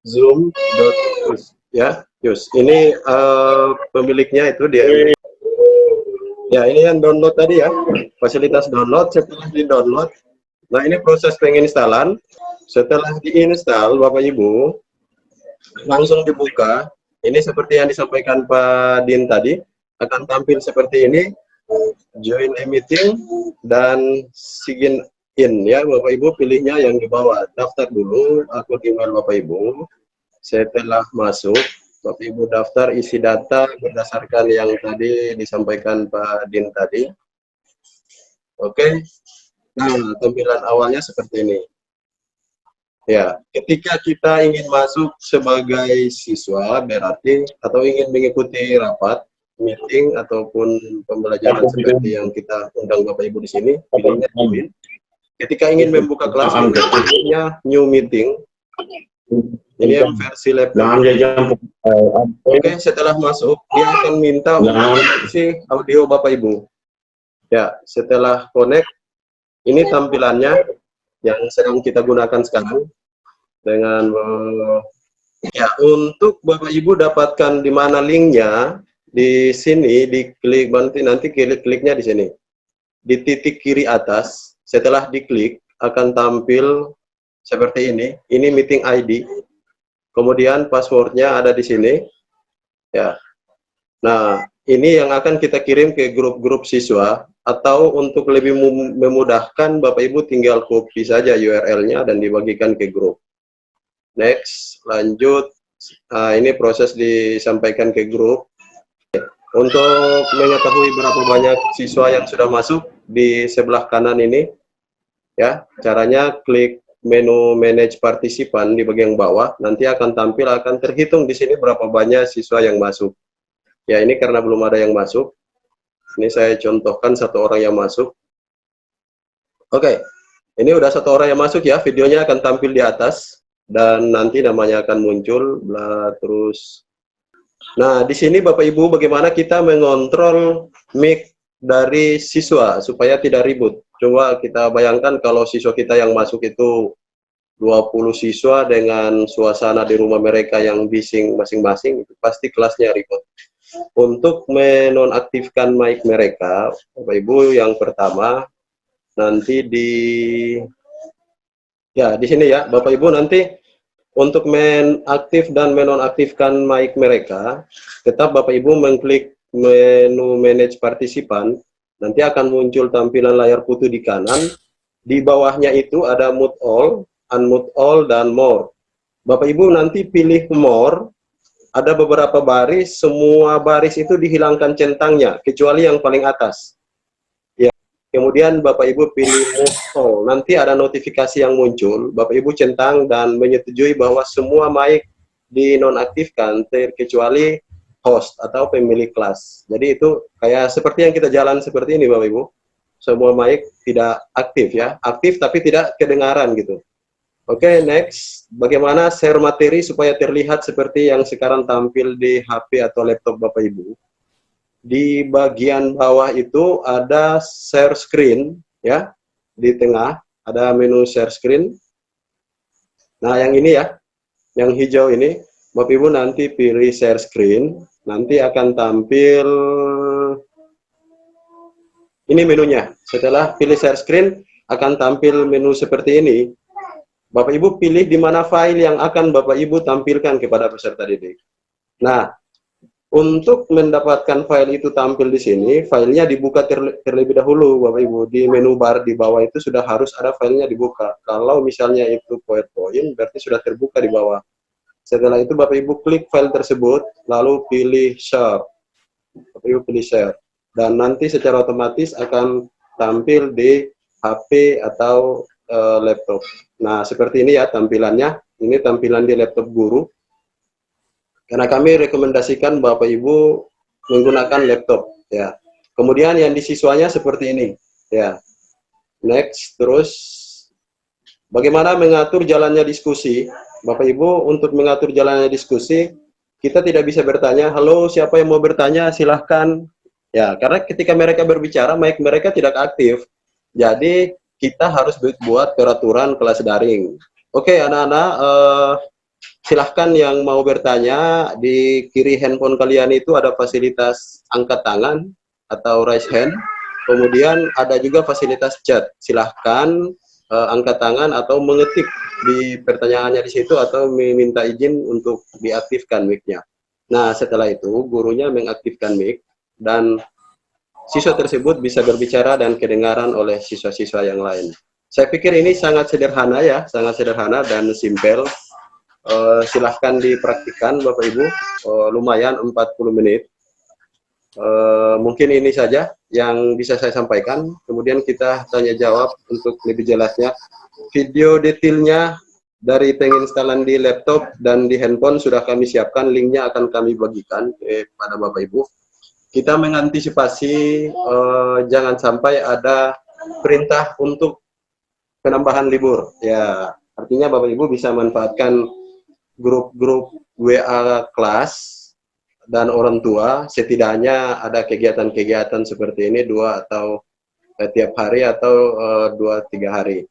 zoom.use ya, use. Ini pemiliknya itu dia. Ya, ini yang download tadi ya, fasilitas download. Setelah di download, nah ini proses penginstalan. Setelah diinstal, Bapak Ibu langsung dibuka. Ini seperti yang disampaikan Pak Din tadi, akan tampil seperti ini, join a meeting dan sign in ya. Bapak Ibu pilihnya yang di bawah, daftar dulu akun email Bapak Ibu. Setelah masuk, Bapak Ibu daftar, isi data berdasarkan yang tadi disampaikan Pak Din tadi. Oke, nah tampilan awalnya seperti ini ya. Ketika kita ingin masuk sebagai siswa berarti, atau ingin mengikuti rapat, meeting ataupun pembelajaran seperti yang kita undang Bapak Ibu di sini, pilihnya join. Ketika ingin membuka kelas, pilihnya new meeting. Ini yang versi laptop. Oke, setelah masuk, dia akan minta untuk isi audio Bapak Ibu. Ya, setelah connect, ini tampilannya yang sedang kita gunakan sekarang. Dengan ya, untuk Bapak Ibu dapatkan di mana linknya, di sini diklik, nanti kliknya di sini di titik kiri atas. Setelah diklik akan tampil seperti ini meeting ID, kemudian passwordnya ada di sini ya. Nah, ini yang akan kita kirim ke grup-grup siswa, atau untuk lebih memudahkan Bapak Ibu tinggal copy saja URL-nya dan dibagikan ke grup. Next, lanjut. Ini proses disampaikan ke grup. Untuk mengetahui berapa banyak siswa yang sudah masuk, di sebelah kanan ini ya, caranya klik menu manage partisipan di bagian bawah, nanti akan tampil, akan terhitung di sini berapa banyak siswa yang masuk. Ya, ini karena belum ada yang masuk, ini saya contohkan satu orang yang masuk. Oke, ini udah satu orang yang masuk ya, videonya akan tampil di atas dan nanti namanya akan muncul, terus. Nah, di sini Bapak Ibu bagaimana kita mengontrol mic dari siswa supaya tidak ribut. Coba kita bayangkan kalau siswa kita yang masuk itu 20 siswa dengan suasana di rumah mereka yang bising masing-masing, itu pasti kelasnya ribut. Untuk menonaktifkan mic mereka, Bapak Ibu, yang pertama nanti di sini ya, Bapak Ibu, nanti untuk menaktif dan menonaktifkan mic mereka, tetap Bapak Ibu mengklik menu manage partisipan, nanti akan muncul tampilan layar putih di kanan. Di bawahnya itu ada mute all, unmute all, dan more. Bapak Ibu nanti pilih more, ada beberapa baris, semua baris itu dihilangkan centangnya, kecuali yang paling atas. Ya. Kemudian Bapak Ibu pilih mute all, nanti ada notifikasi yang muncul, Bapak Ibu centang dan menyetujui bahwa semua mic dinonaktifkan, terkecuali host atau pemilik kelas. Jadi itu kayak seperti yang kita jalan seperti ini Bapak Ibu. Semua mic tidak aktif ya, aktif tapi tidak kedengaran gitu. Oke, next. Bagaimana share materi supaya terlihat seperti yang sekarang tampil di HP atau laptop Bapak Ibu. Di bagian bawah itu ada share screen ya. Di tengah ada menu share screen. Nah, yang ini ya, yang hijau ini, Bapak Ibu nanti pilih share screen, nanti akan tampil ini menunya. Setelah pilih share screen, akan tampil menu seperti ini. Bapak Ibu pilih di mana file yang akan Bapak Ibu tampilkan kepada peserta didik. Nah, untuk mendapatkan file itu tampil di sini, filenya dibuka terlebih dahulu, Bapak Ibu. Di menu bar di bawah itu sudah harus ada filenya dibuka. Kalau misalnya itu PowerPoint, berarti sudah terbuka di bawah. Setelah itu Bapak Ibu klik file tersebut, lalu pilih share. Bapak Ibu pilih share. Dan nanti secara otomatis akan tampil di HP atau laptop. Nah, seperti ini ya tampilannya. Ini tampilan di laptop guru. Karena kami rekomendasikan Bapak Ibu menggunakan laptop ya. Kemudian yang di siswanya seperti ini ya. Next, terus bagaimana mengatur jalannya diskusi? Bapak Ibu, untuk mengatur jalannya diskusi, kita tidak bisa bertanya, "Halo, siapa yang mau bertanya? Silahkan." Ya, karena ketika mereka berbicara, mic mereka tidak aktif. Jadi kita harus buat peraturan kelas daring. Oke, anak-anak, silahkan yang mau bertanya. Di kiri handphone kalian itu ada fasilitas angkat tangan atau raise hand. Kemudian ada juga fasilitas chat. Silahkan angkat tangan atau mengetik di pertanyaannya di situ atau meminta izin untuk diaktifkan mic-nya. Nah, setelah itu gurunya mengaktifkan mic dan siswa tersebut bisa berbicara dan kedengaran oleh siswa-siswa yang lain. Saya pikir ini sangat sederhana ya, sangat sederhana dan simpel. Silahkan dipraktikkan Bapak Ibu, lumayan 40 menit. Mungkin ini saja yang bisa saya sampaikan. Kemudian kita tanya jawab untuk lebih jelasnya. Video detailnya dari penginstalan di laptop dan di handphone sudah kami siapkan, linknya akan kami bagikan kepada Bapak Ibu. Kita mengantisipasi jangan sampai ada perintah untuk penambahan libur. Ya, artinya Bapak Ibu bisa manfaatkan grup-grup WA kelas dan orang tua, setidaknya ada kegiatan-kegiatan seperti ini 2 atau tiap hari atau 2-3 hari.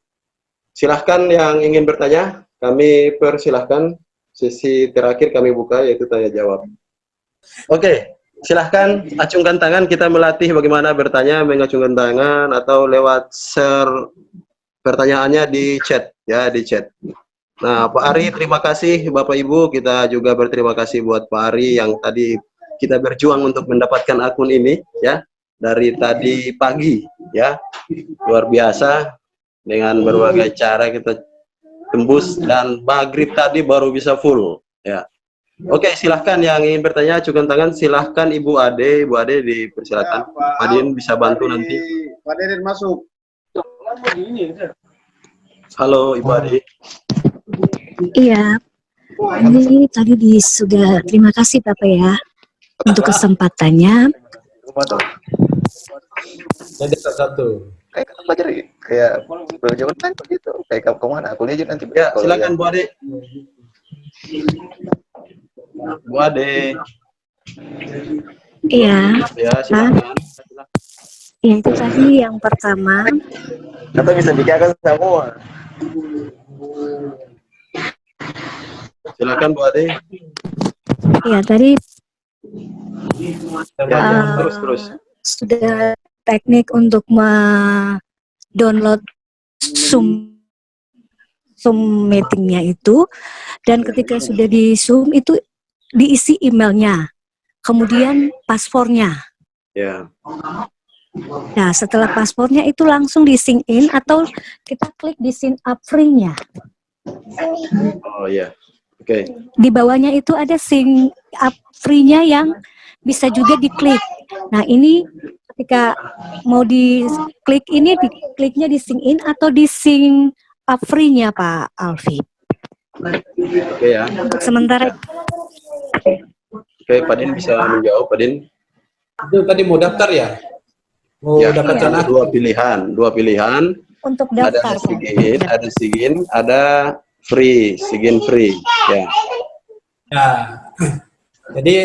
Silahkan yang ingin bertanya, kami persilahkan. Sesi terakhir kami buka yaitu tanya jawab. Oke. Silahkan acungkan tangan, kita melatih bagaimana bertanya, mengacungkan tangan atau lewat share pertanyaannya di chat ya, di chat. Nah, Pak Ari, terima kasih Bapak Ibu, kita juga berterima kasih buat Pak Ari yang tadi kita berjuang untuk mendapatkan akun ini ya, dari tadi pagi ya, luar biasa dengan berbagai cara kita tembus dan maghrib tadi baru bisa full ya. Oke, silahkan yang ingin bertanya, ajukan tangan. Silahkan Ibu Ade, Ibu Ade dipersilakan. Ya, Pak Adin bisa bantu nanti. Pak Adin masuk. Halo Ibu Ade. Iya, ini tadi sudah terima kasih Bapak ya untuk kesempatannya. Jadi satu. Kayak belajar kayak belajar online begitu. Kayak kamu kemana? Aku lihat nanti. Ya, silakan Bu Ade. Bu Ade. Iya. Ya, silakan. Ya, itu tadi yang pertama. Atau bisa bikinkan semua. Silakan Bu Ade. Iya, tadi terus. Sudah teknik untuk download Zoom meetingnya itu, dan ketika sudah di Zoom itu diisi emailnya, kemudian passwordnya. Ya. Nah, setelah passwordnya itu langsung di sign in atau kita klik di sign up free-nya. Oh ya. Oke. Di bawahnya itu ada sign up free-nya yang bisa juga diklik. Nah, ini ketika mau diklik ini, dikliknya di sign in atau di sign up free-nya Pak Alfi. Oke ya. Untuk sementara. Oke, Pak Din bisa menjawab, Pak Din. Itu tadi mau daftar ya? Mau Ya, dapatkan ada dua pilihan. Untuk daftar. Ada sigin, ada free, sigin free. Ya. Ya. Jadi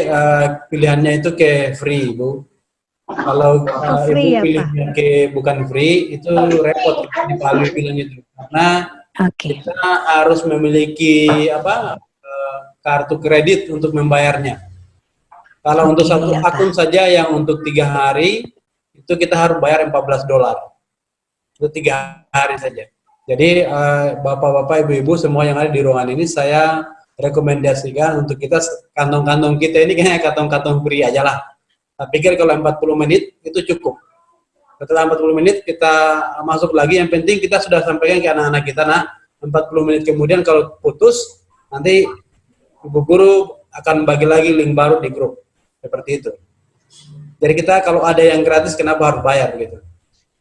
pilihannya itu ke free, Bu. Kalau free, Ibu ya, pilihnya ke bukan free, itu repot di Palu bilang itu. Karena kita harus memiliki kartu kredit untuk membayarnya. Kalau untuk satu akun saja yang untuk 3 hari, itu kita harus bayar $14. Itu 3 hari saja. Jadi bapak-bapak, ibu-ibu semua yang ada di ruangan ini saya rekomendasikan untuk kita kantong-kantong kita ini kayaknya kantong-kantong free aja lah. Saya pikir kalau 40 menit itu cukup. Setelah 40 menit kita masuk lagi, yang penting kita sudah sampaikan ke anak-anak kita. Nah, 40 menit kemudian kalau putus, nanti ibu guru akan bagi lagi link baru di grup. Seperti itu. Jadi kita kalau ada yang gratis, kenapa harus bayar gitu.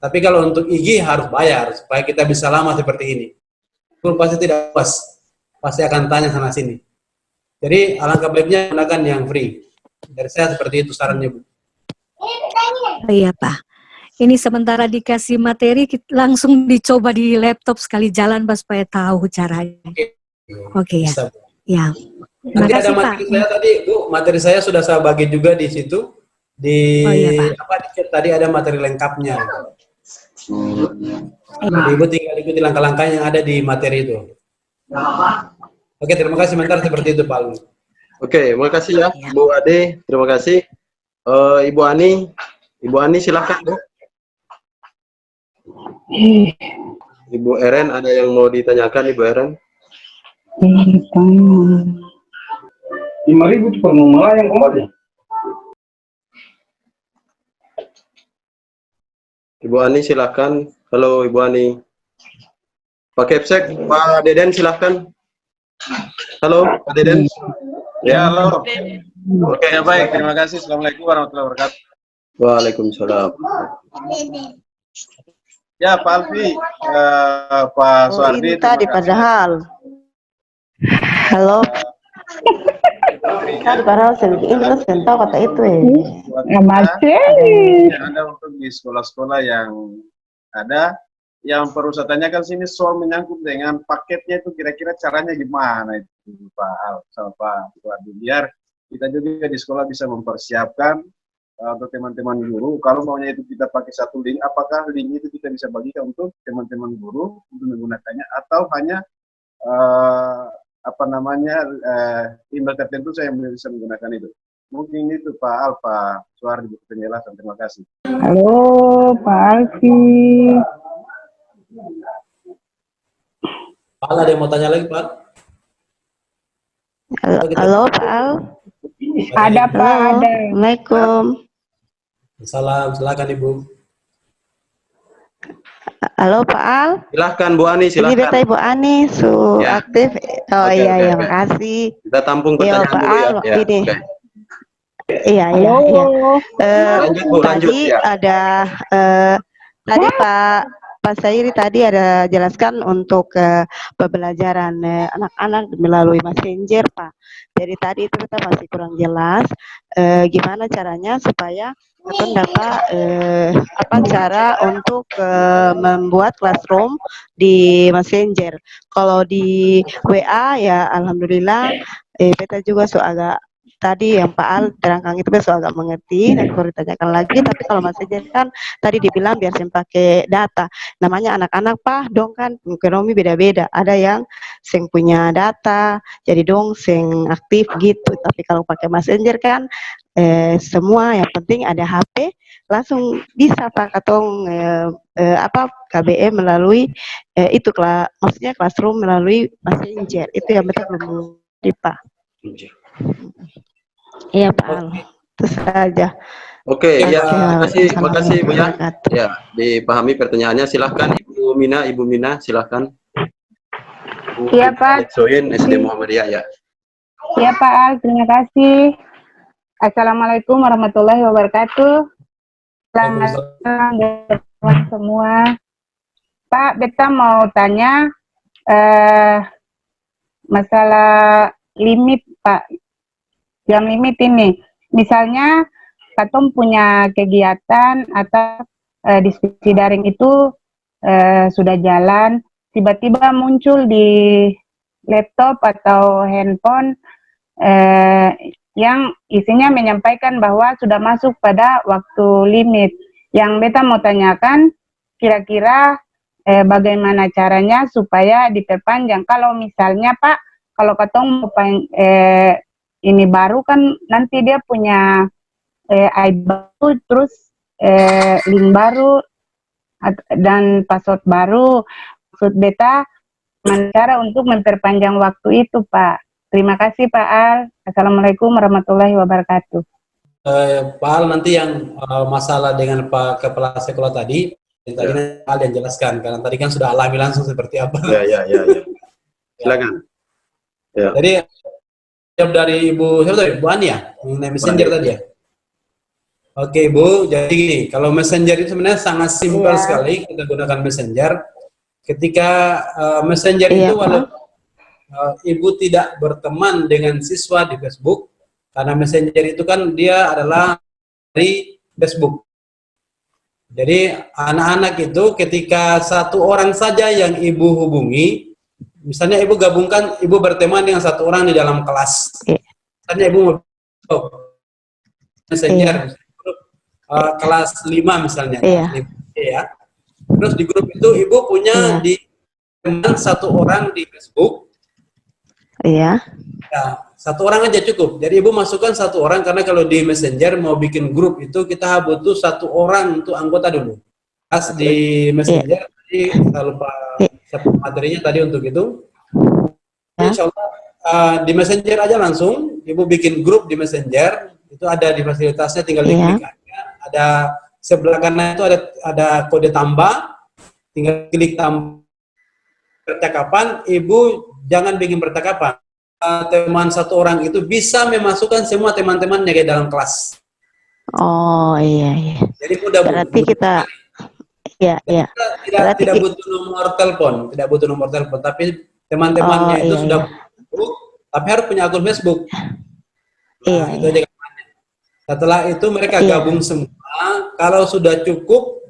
Tapi kalau untuk IG harus bayar supaya kita bisa lama seperti ini. Guru pasti tidak puas, pasti akan tanya sana sini. Jadi alangkah baiknya gunakan yang free. Dari saya seperti itu sarannya, Bu. Oh iya Pak. Ini sementara dikasih materi langsung dicoba di laptop sekali jalan Pak supaya tahu caranya. Oke ya. Bisa, Bu. Ya. Terima Nanti ada kasih Pak. materi saya tadi, Bu. Materi saya sudah saya bagi juga di situ. Di Oh iya Pak. apa di chat tadi ada materi lengkapnya. Jadi Ibu tinggal ikuti langkah-langkah yang ada di materi itu. Oke, terima kasih sebentar seperti itu Pak Alwi. Oke, terima kasih ya, Bu Ade. Terima kasih. Ibu Ani silahkan, Bu. Ibu Eren, ada yang mau ditanyakan, Ibu Eren? 5.000 per melayang kemarin. Ibu Ani silahkan. Halo Ibu Ani. Pak Kepsek, Pak Deden silahkan. Halo Pak Deden. Ya, halo. Oke, Ya, baik. Terima kasih. Assalamualaikum warahmatullahi wabarakatuh. Waalaikumsalam. Ya, Pak Alfi, Pak Suhardi. Ini tadi padahal. Halo. Tadi padahal ini terus tahu kata itu ya. Yang ada untuk di sekolah-sekolah yang ada, yang perlu saya tanyakan sini soal menyangkut dengan paketnya itu kira-kira caranya gimana itu Pak Al sama Pak Suhardi, biar kita juga di sekolah bisa mempersiapkan untuk teman-teman guru. Kalau maunya itu kita pakai satu link, apakah link itu kita bisa bagikan untuk teman-teman guru untuk menggunakannya, atau hanya email tertentu saya bisa menggunakan itu? Mungkin itu Pak Al, Pak Suhardi, penjelasan. Terima kasih. Halo Pak Alfi. Pak Al, ada yang mau tanya lagi Pak? Halo Pak Al. Ada Pak, Halo. ada. Assalamualaikum. Salam, silakan Ibu. Halo Pak Al. Silahkan Bu Ani, Ini silahkan. data Ibu Ani Ya. aktif. Oh Oke, iya, oke, ya oke. makasih. Kita tampung Iya pertanyaan Pak dulu ya. Al, Ya, ini. oke. Iya, iya, iya. Lanjut, Bu, lanjut, Tadi ya. ada tadi Pak Sairi tadi ada jelaskan untuk pembelajaran anak-anak melalui Messenger, Pak. Jadi tadi itu kita masih kurang jelas gimana caranya supaya kita dapat apa cara untuk membuat classroom di Messenger. Kalau di WA ya alhamdulillah kita juga agak tadi yang Pak Al terangkan itu besok agak mengerti, nanti baru ditanyakan lagi. Tapi kalau Messenger kan tadi dibilang biar saya pakai data. Namanya anak-anak Pak, dong kan ekonomi beda-beda. Ada yang sing punya data, jadi dong sing aktif gitu. Tapi kalau pakai Messenger kan semua yang penting ada HP langsung bisa Pak katong KBM melalui itu maksudnya classroom melalui Messenger. Itu yang betul belum di Pak. Iya Pak Al, itu saja. Oke, ya, terima kasih Bu ya. Wabarakatuh. Ya, dipahami pertanyaannya. Silahkan Ibu Mina, silahkan. Iya Pak. Soin SD Muhammadiyah ya. Iya Pak Al, terima kasih. Assalamualaikum warahmatullahi wabarakatuh. Selamat malam semua. Pak, beta mau tanya masalah limit Pak. Jam limit ini, misalnya Katom punya kegiatan atau diskusi daring itu sudah jalan, tiba-tiba muncul di laptop atau handphone yang isinya menyampaikan bahwa sudah masuk pada waktu limit. Yang beta mau tanyakan, kira-kira bagaimana caranya supaya diperpanjang? Kalau misalnya Pak, kalau Katom mau ini baru kan nanti dia punya ID baru, terus link baru dan password baru. maksud beta cara untuk memperpanjang waktu itu, Pak. Terima kasih, Pak Al. Assalamualaikum warahmatullahi wabarakatuh. Pak Al, nanti yang masalah dengan Pak Kepala Sekolah tadi, yang tadi Pak Al yang jelaskan, karena tadi kan sudah alami langsung seperti apa. Ya. Silakan. Ya. Jadi jawab dari Ibu siapa tadi? Bu Ani ya, mengenai Messenger tadi ya. Oke Bu, jadi gini, kalau Messenger itu sebenarnya sangat simpel sekali kita gunakan Messenger. Ketika Messenger itu walaupun Ibu tidak berteman dengan siswa di Facebook, karena Messenger itu kan dia adalah dari Facebook. Jadi anak-anak itu ketika satu orang saja yang Ibu hubungi, misalnya Ibu gabungkan, Ibu berteman dengan satu orang di dalam kelas. Misalnya Ibu mau Messenger, kelas 5 misalnya. Ya. Terus di grup itu Ibu punya di teman satu orang di Facebook. Iya. Ya, satu orang aja cukup. Jadi Ibu masukkan satu orang, karena kalau di Messenger mau bikin grup itu kita butuh satu orang untuk anggota dulu. Pas di Messenger tadi saya lupa materinya tadi untuk itu. Insya Allah di Messenger aja langsung Ibu bikin grup di Messenger, itu ada di fasilitasnya, tinggal diklik aja. Ada sebelah kanan itu ada kode tambah, tinggal klik tambah percakapan. Ibu jangan bikin percakapan. Teman satu orang itu bisa memasukkan semua teman-temannya ke dalam kelas. Oh iya. Jadi mudah. Berarti kita tidak butuh nomor telepon, tapi teman-temannya itu sudah Facebook, tapi harus punya akun Facebook. Nah, itu aja. Setelah itu mereka gabung semua. Kalau sudah cukup,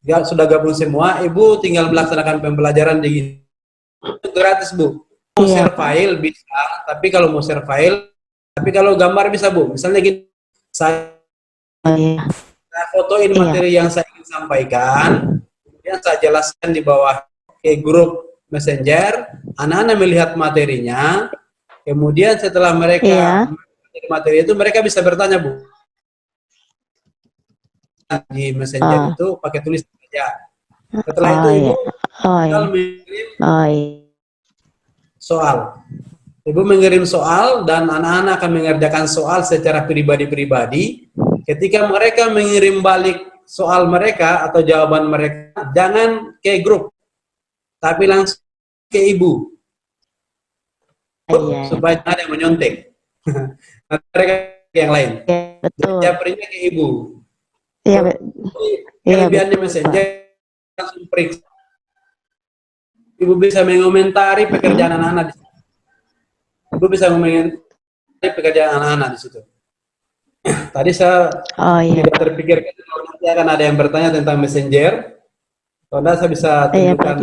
ya sudah gabung semua, Ibu tinggal melaksanakan pembelajaran di gratis, Bu. Mau share file bisa, tapi kalau mau share file, tapi kalau gambar bisa, Bu. Misalnya gini, saya fotoin materi yang saya ingin sampaikan, kemudian saya jelaskan di bawah ke grup Messenger, anak-anak melihat materinya, kemudian setelah mereka materi itu, mereka bisa bertanya, Bu. Di Messenger itu pakai tulis saja. Setelah itu Ibu tinggal mengirim soal. Ibu mengirim soal dan anak-anak akan mengerjakan soal secara pribadi-pribadi. Ketika mereka mengirim balik soal mereka atau jawaban mereka, jangan ke grup, tapi langsung ke Ibu. Supaya ada yang menyontek. Nanti mereka yang lain. Betul. Japrinya ke Ibu. Kelebihannya Messenger langsung periksa. Ibu bisa mengomentari pekerjaan anak-anak di situ. Ibu bisa mengomentari pekerjaan anak-anak di situ. Tadi saya tidak terpikirkan kalau nanti akan ada yang bertanya tentang Messenger. Kalau saya bisa tunjukkan.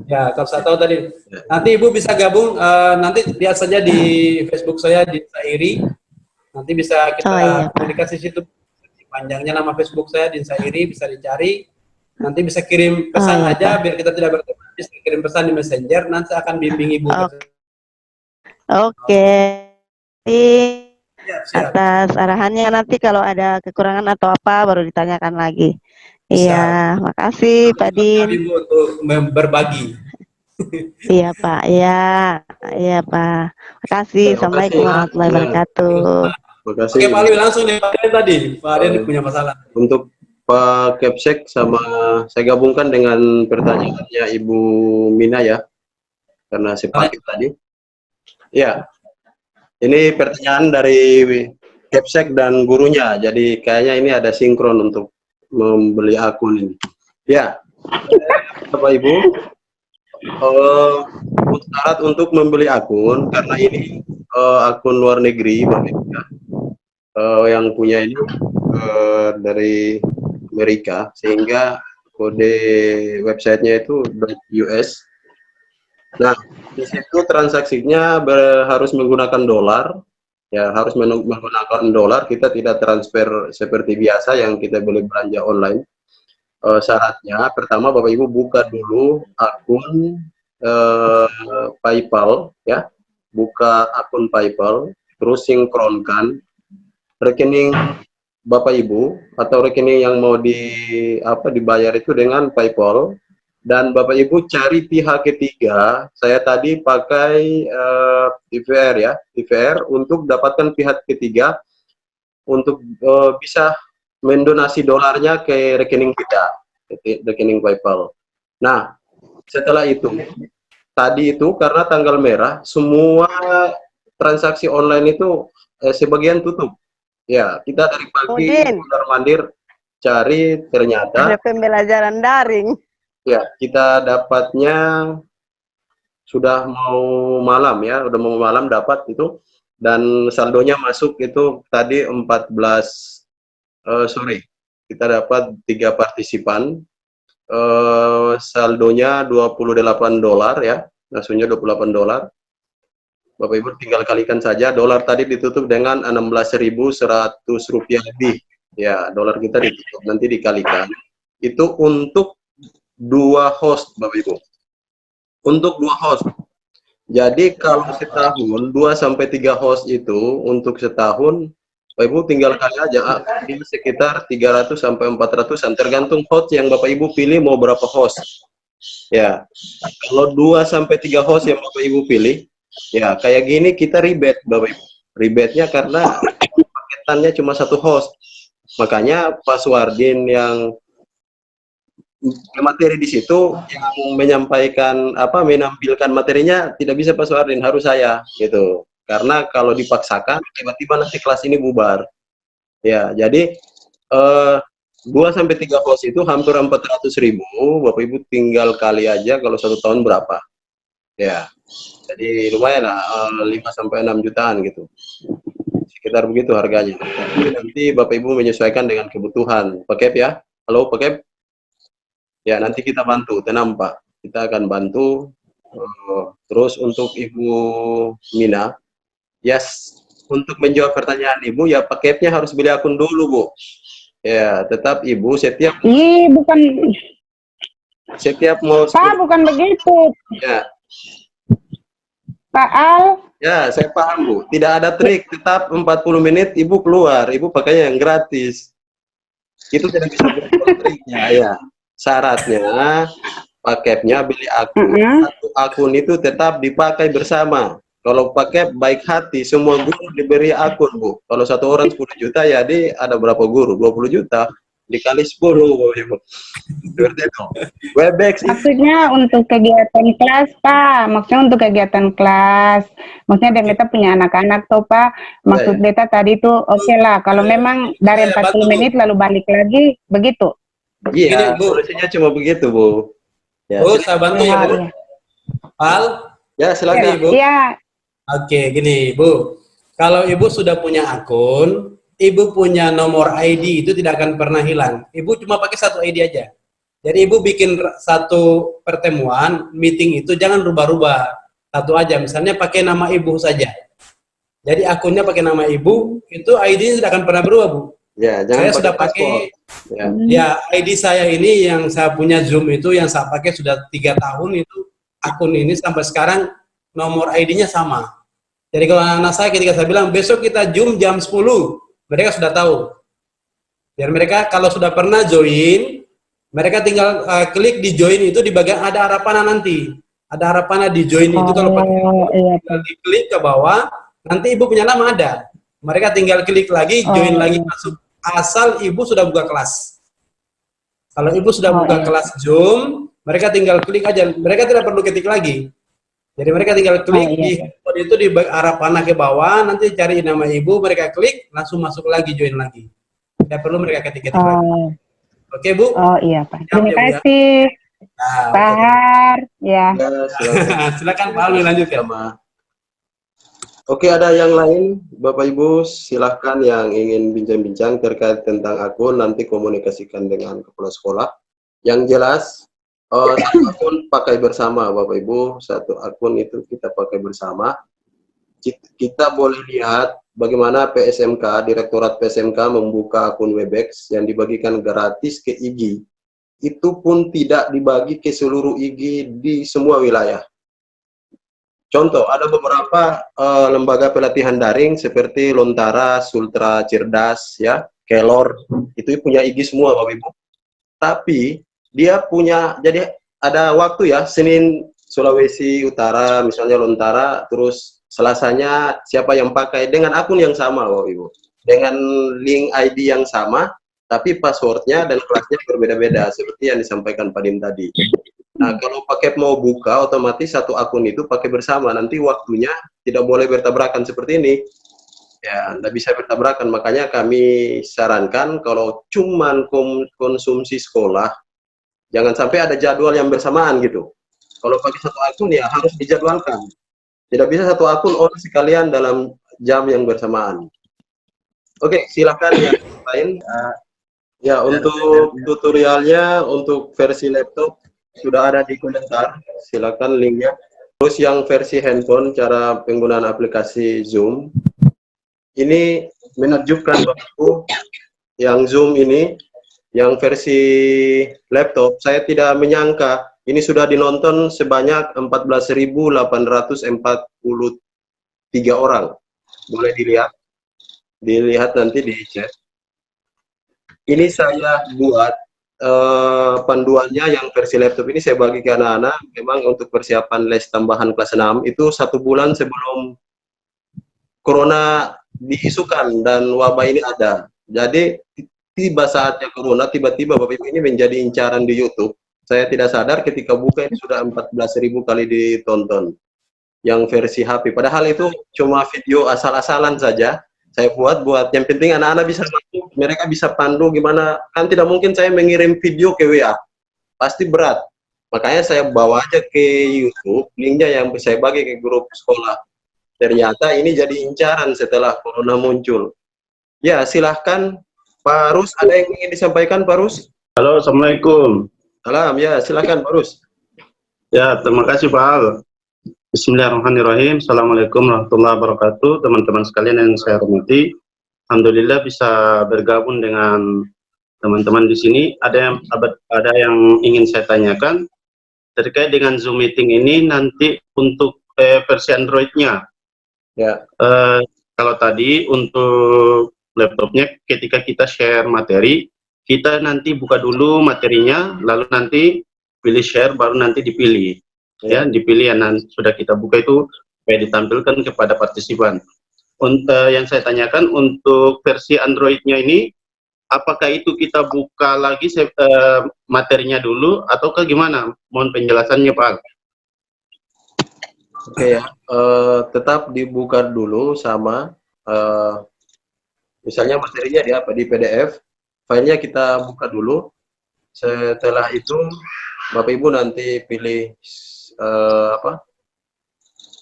Kalau saya tahu tadi. Nanti Ibu bisa gabung. Nanti lihat saja di Facebook saya di Sairi. Nanti bisa kita komunikasi situ. Panjangnya nama Facebook saya di Sairi, bisa dicari. Nanti bisa kirim pesan aja biar kita tidak berteman, bisa kirim pesan di Messenger, nanti saya akan bimbing Ibu. Atas arahannya, nanti kalau ada kekurangan atau apa baru ditanyakan lagi. Iya, makasih Pak Din. Ibu untuk berbagi. Iya Pak, iya Pak. Makasih. Assalamualaikum warahmatullahi wabarakatuh. Makasih. Oke Pak Alwi, langsung nih Pak Adin tadi. Pak Adin punya masalah. Untuk Pak Kepsek sama saya gabungkan dengan pertanyaannya Ibu Mina ya, karena sepakat tadi. Ya, ini pertanyaan dari Kepsek dan gurunya, jadi kayaknya ini ada sinkron untuk membeli akun ini. Ya, Bapak Ibu, syarat untuk membeli akun, karena ini akun luar negeri, Bapak Ibu, yang punya ini dari Amerika, sehingga kode websitenya itu .us. Nah, di situ transaksinya harus menggunakan dolar, ya harus menggunakan dolar. Kita tidak transfer seperti biasa yang kita boleh belanja online. Syaratnya pertama Bapak Ibu buka dulu akun PayPal, ya, buka akun PayPal, terus sinkronkan rekening Bapak Ibu atau rekening yang mau dibayar itu dengan PayPal, dan Bapak Ibu cari pihak ketiga. Saya tadi pakai TVR ya, TVR untuk dapatkan pihak ketiga untuk bisa mendonasi dolarnya ke rekening kita, rekening PayPal. Nah, setelah itu tadi itu karena tanggal merah, semua transaksi online itu sebagian tutup. Ya, kita dari pagi Udin, mondar-mandir cari, ada ternyata pembelajaran daring. ya kita dapatnya sudah mau malam ya, udah mau malam dapat itu, dan saldonya masuk itu tadi 14 sore. Kita dapat 3 partisipan, saldonya $28 ya, langsungnya $28. Bapak Ibu tinggal kalikan saja, dolar tadi ditutup dengan 16.100 rupiah lebih. Ya, dolar kita ditutup, nanti dikalikan. Itu untuk 2 host, Bapak Ibu. Untuk 2 host. Jadi kalau setahun, 2-3 host itu untuk setahun, Bapak Ibu tinggal kali aja, ini sekitar 300-400an, tergantung host yang Bapak Ibu pilih mau berapa host. Ya, kalau 2-3 host yang Bapak Ibu pilih, ya kayak gini kita rebate Bapak Ibu. Rebate-nya karena paketannya cuma 1 host. Makanya Pak Suwardin yang materi di situ yang menyampaikan menampilkan materinya tidak bisa Pak Suwardin, harus saya gitu. Karena kalau dipaksakan tiba-tiba nanti kelas ini bubar. Ya, jadi 2-3 host itu hampir 400.000. Bapak Ibu tinggal kali aja kalau 1 tahun berapa. Ya. Jadi lumayan lah, 5-6 jutaan gitu. Sekitar begitu harganya. Tapi nanti Bapak Ibu menyesuaikan dengan kebutuhan. Pak Kep ya. Halo Pak Kep. Ya, nanti kita bantu, tenang Pak. Kita akan bantu. Terus untuk Ibu Mina, yes, untuk menjawab pertanyaan Ibu, ya Pak Kepnya harus beli akun dulu Bu. Ya, tetap Ibu setiap mau Pak, bukan begitu. ya. Pak Al. Ya, saya paham Bu. Tidak ada trik, tetap 40 menit Ibu keluar, Ibu pakai yang gratis. Itu tidak bisa berbuat triknya ya. Syaratnya paketnya beli akun. Satu akun itu tetap dipakai bersama. Kalau pakai baik hati, semua guru diberi akun Bu. Kalau 1 orang 10 juta, ya ada berapa guru? 20 juta dikali 10 Ibu. Seperti itu. Webex Maksudnya untuk kegiatan kelas, Pak. Maksudnya untuk kegiatan kelas. Maksudnya dan beta punya anak-anak tuh, Pak. Maksud beta tadi tuh oke lah. Kalau memang dari 40 menit lalu balik lagi, begitu. Iya, solusinya cuma begitu, Bu. Ya, Bu, saya bantu ya, Bu. Al? Ya, silakan, Bu. Iya. Oke, gini, Bu. Kalau Ibu sudah punya akun, Ibu punya nomor ID itu tidak akan pernah hilang. Ibu cuma pakai 1 ID aja. Jadi Ibu bikin 1 pertemuan, meeting itu jangan rubah-rubah. 1 aja, misalnya pakai nama Ibu saja. Jadi akunnya pakai nama Ibu, itu ID tidak akan pernah berubah, Bu. Ya, jangan saya sudah pakai ya ID saya ini yang saya punya Zoom itu yang saya pakai sudah 3 tahun itu, akun ini sampai sekarang nomor ID-nya sama. Jadi kalau anak saya ketika saya bilang besok kita Zoom jam 10, mereka sudah tahu. Biar mereka kalau sudah pernah join, mereka tinggal klik di join itu di bagian ada arah panah nanti. Ada arah panah di join itu kalau tinggal diklik ke bawah, nanti Ibu punya nama ada. Mereka tinggal klik lagi, join lagi, masuk. Asal Ibu sudah buka kelas. Kalau Ibu sudah buka kelas Zoom, mereka tinggal klik aja. Mereka tidak perlu ketik lagi. Jadi mereka tinggal klik di handphone itu di arah panah ke bawah, nanti cari nama Ibu, mereka klik, langsung masuk lagi, join lagi. Tidak perlu mereka ketik-ketik lagi. Oke, Bu? Oh iya, Pak. Terima kasih. Nah, Pak Har. Ya. Silakan Pak Al lanjut ya, Ma. Oke, ada yang lain, Bapak Ibu, silahkan yang ingin bincang-bincang terkait tentang akun, nanti komunikasikan dengan kepala sekolah. Yang jelas, 1 akun pakai bersama, Bapak Ibu, 1 akun itu kita pakai bersama. Kita boleh lihat bagaimana PSMK, Direktorat PSMK membuka akun Webex yang dibagikan gratis ke IG. Itu pun tidak dibagi ke seluruh IG di semua wilayah. Contoh, ada beberapa lembaga pelatihan daring seperti Lontara, Sultra Cerdas, ya, Kelor, itu punya IG semua Bapak Ibu. Tapi dia punya, jadi ada waktu ya, Senin Sulawesi Utara, misalnya Lontara, terus Selasanya siapa yang pakai dengan akun yang sama Bapak Ibu. Dengan link ID yang sama, tapi passwordnya dan kelasnya berbeda-beda, seperti yang disampaikan Pak Dim tadi. Nah, kalau paket mau buka, otomatis satu akun itu pakai bersama, nanti waktunya tidak boleh bertabrakan seperti ini. Ya, tidak bisa bertabrakan, makanya kami sarankan kalau cuman konsumsi sekolah, jangan sampai ada jadwal yang bersamaan gitu. Kalau pakai satu akun ya harus dijadwalkan. Tidak bisa satu akun orang sekalian dalam jam yang bersamaan. Oke, silakan yang lain. Ya, untuk tutorialnya, untuk versi laptop sudah ada di komentar. Silakan linknya. Terus yang versi handphone, cara penggunaan aplikasi Zoom, ini menakjubkan Bapak Ibu. Yang Zoom ini, yang versi laptop, saya tidak menyangka ini sudah dinonton sebanyak 14.843 orang. Boleh dilihat nanti di chat. Ini saya buat panduannya yang versi laptop ini saya bagi ke anak-anak, memang untuk persiapan les tambahan kelas 6 itu 1 bulan sebelum corona diisukan dan wabah ini ada. Jadi tiba saatnya corona, tiba-tiba Bapak Ibu ini menjadi incaran di YouTube. Saya tidak sadar ketika buka ini sudah 14.000 kali ditonton yang versi HP. Padahal itu cuma video asal-asalan saja. Saya buat yang penting anak-anak bisa masuk, mereka bisa pandu gimana. Kan tidak mungkin saya mengirim video ke WA, pasti berat. Makanya saya bawa aja ke YouTube, linknya yang saya bagi ke grup sekolah. Ternyata ini jadi incaran setelah corona muncul. Ya, silahkan Pak Rus, ada yang ingin disampaikan Pak Rus? Halo, Assalamualaikum. Salam, ya silahkan Pak Rus. Ya, terima kasih Pak Al. Bismillahirrahmanirrahim. Assalamualaikum warahmatullahi wabarakatuh. Teman-teman sekalian yang saya hormati, alhamdulillah bisa bergabung dengan teman-teman di sini. Ada yang ingin saya tanyakan terkait dengan Zoom meeting ini nanti untuk versi Android-nya. Ya. Kalau tadi untuk laptopnya, ketika kita share materi, kita nanti buka dulu materinya, lalu nanti pilih share, baru nanti dipilih. Ya, dipilih yang sudah kita buka itu supaya ditampilkan kepada partisipan. Untuk yang saya tanyakan untuk versi Android-nya ini, apakah itu kita buka lagi materinya dulu ataukah gimana? Mohon penjelasannya Pak. Oke ya, tetap dibuka dulu sama misalnya materinya di apa, di PDF, filenya kita buka dulu. Setelah itu Bapak Ibu nanti pilih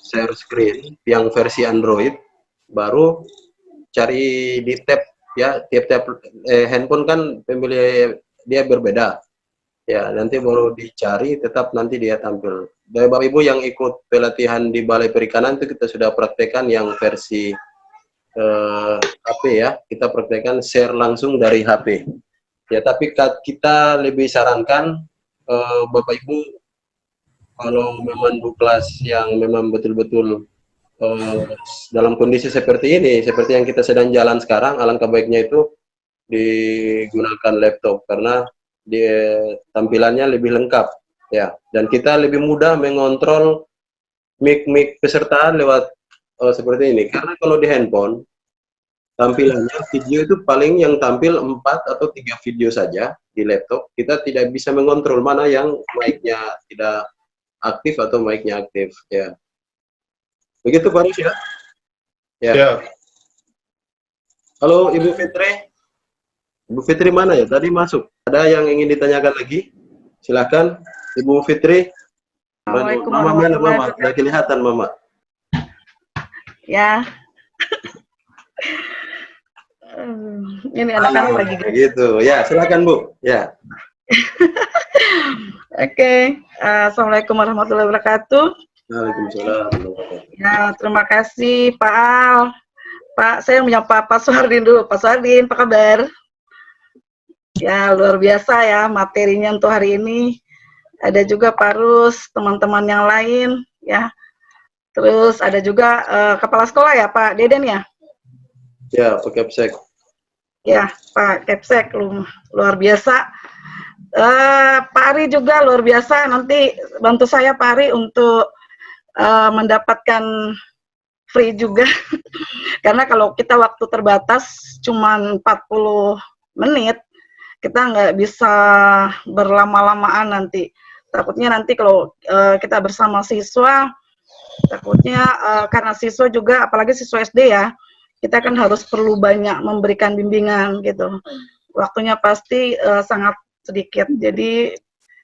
share screen yang versi Android, baru cari di tab ya, tiap-tiap handphone kan pemilih dia berbeda ya, nanti baru dicari, tetap nanti dia tampil. Dari Bapak Ibu yang ikut pelatihan di Balai Perikanan itu kita sudah praktekkan yang versi HP ya, kita praktekkan share langsung dari HP ya. Tapi kita lebih sarankan Bapak Ibu kalau memandu kelas yang memang betul-betul dalam kondisi seperti ini, seperti yang kita sedang jalan sekarang, alangkah baiknya itu digunakan laptop karena tampilannya lebih lengkap ya, dan kita lebih mudah mengontrol mic peserta lewat seperti ini. Karena kalau di handphone tampilannya video itu paling yang tampil 4 atau 3 video saja. Di laptop kita tidak bisa mengontrol mana yang mic-nya tidak aktif atau mic-nya aktif ya. Begitu Pak Rus ya. Ya. Halo Ibu Fitri. Ibu Fitri mana ya? Tadi masuk. Ada yang ingin ditanyakan lagi? Silahkan Ibu Fitri. Mama mana Mama? Sudah kelihatan Mama. Ya. Ini anak-anak lagi gitu. Ya, silakan Bu. Ya. Oke, Assalamualaikum warahmatullahi wabarakatuh. Waalaikumsalam. Ya, terima kasih Pak Al. Pak, saya menyapa Pak Suhardin dulu. Pak Suhardin, apa kabar? Ya, luar biasa ya materinya untuk hari ini. Ada juga Pak Rus, teman-teman yang lain ya. Terus ada juga kepala sekolah ya Pak Deden ya? Ya, Pak Kapsek. Ya, Pak Kepsek luar biasa. Pak Ari juga luar biasa. Nanti bantu saya Pak Ari untuk mendapatkan free juga. Karena kalau kita waktu terbatas cuma 40 menit, kita nggak bisa berlama-lamaan nanti. Takutnya nanti kalau kita bersama siswa, takutnya karena siswa juga, apalagi siswa SD ya, kita kan harus perlu banyak memberikan bimbingan gitu. Waktunya pasti sangat sedikit. Jadi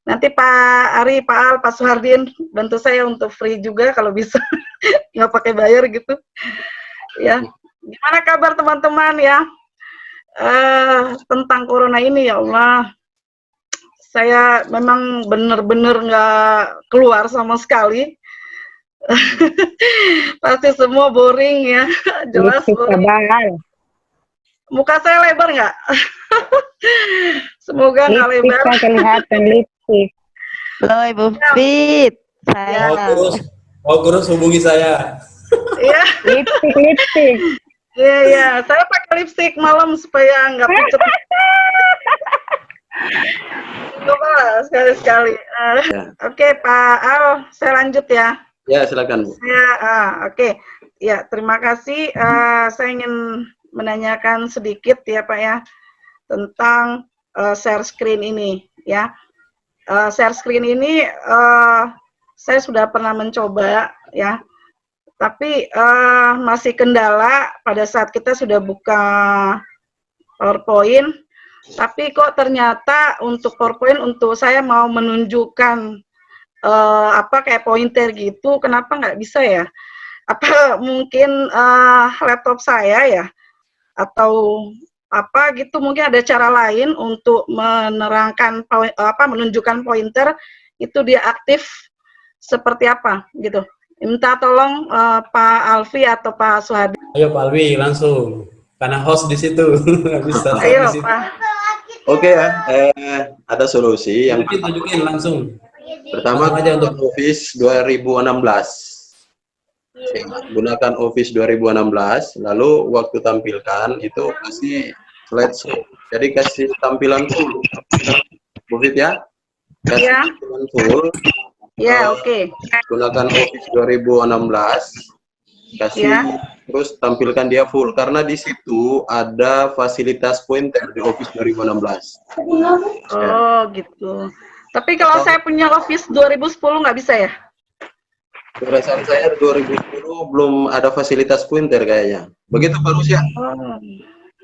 nanti Pak Ari, Pak Al, Pak Suhardin bantu saya untuk free juga kalau bisa, nggak pakai bayar gitu. Ya, gimana kabar teman-teman ya tentang corona ini ya Allah. Saya memang benar-benar nggak keluar sama sekali. Pasti semua boring ya, jelas boring. Muka saya lebar nggak? Semoga nggak lebar. Lipstik kelihatan lipstik. Halo Ibu Fit, saya. Gurus hubungi saya. Iya. Lipstik. Iya, saya pakai lipstik malam supaya nggak pucet. Coba sekali-sekali. Oke, Pak Al, saya lanjut ya. Ya, silakan. Oke. Ya, terima kasih. Saya ingin menanyakan sedikit ya, Pak ya, tentang share screen ini ya. Share screen ini saya sudah pernah mencoba ya. Tapi masih kendala pada saat kita sudah buka PowerPoint, tapi kok ternyata untuk PowerPoint untuk saya mau menunjukkan kayak pointer gitu, kenapa nggak bisa ya? Apa mungkin laptop saya ya? Atau apa gitu, mungkin ada cara lain untuk menerangkan menunjukkan pointer itu dia aktif seperti apa gitu. Minta tolong Pak Alfi atau Pak Suhadi. Ayo Pak Alfi langsung, karena host di situ. Bisa Ayo di situ. Pak. Oke ya, ada solusi yang tunjukin langsung. Pertama aja untuk Office 2016. Gunakan Office 2016, lalu waktu tampilkan itu kasih slideshow. Jadi kasih tampilan full, Bu Fit ya. Kasih tampilan full. Ya, oke. Gunakan Office 2016, kasih terus tampilkan dia full karena di situ ada fasilitas pointer di Office 2016. Oh, gitu. Tapi kalau saya punya Office 2010 nggak bisa ya? Perasaan saya 2010 belum ada fasilitas pointer kayaknya. Begitu Pak Rusya?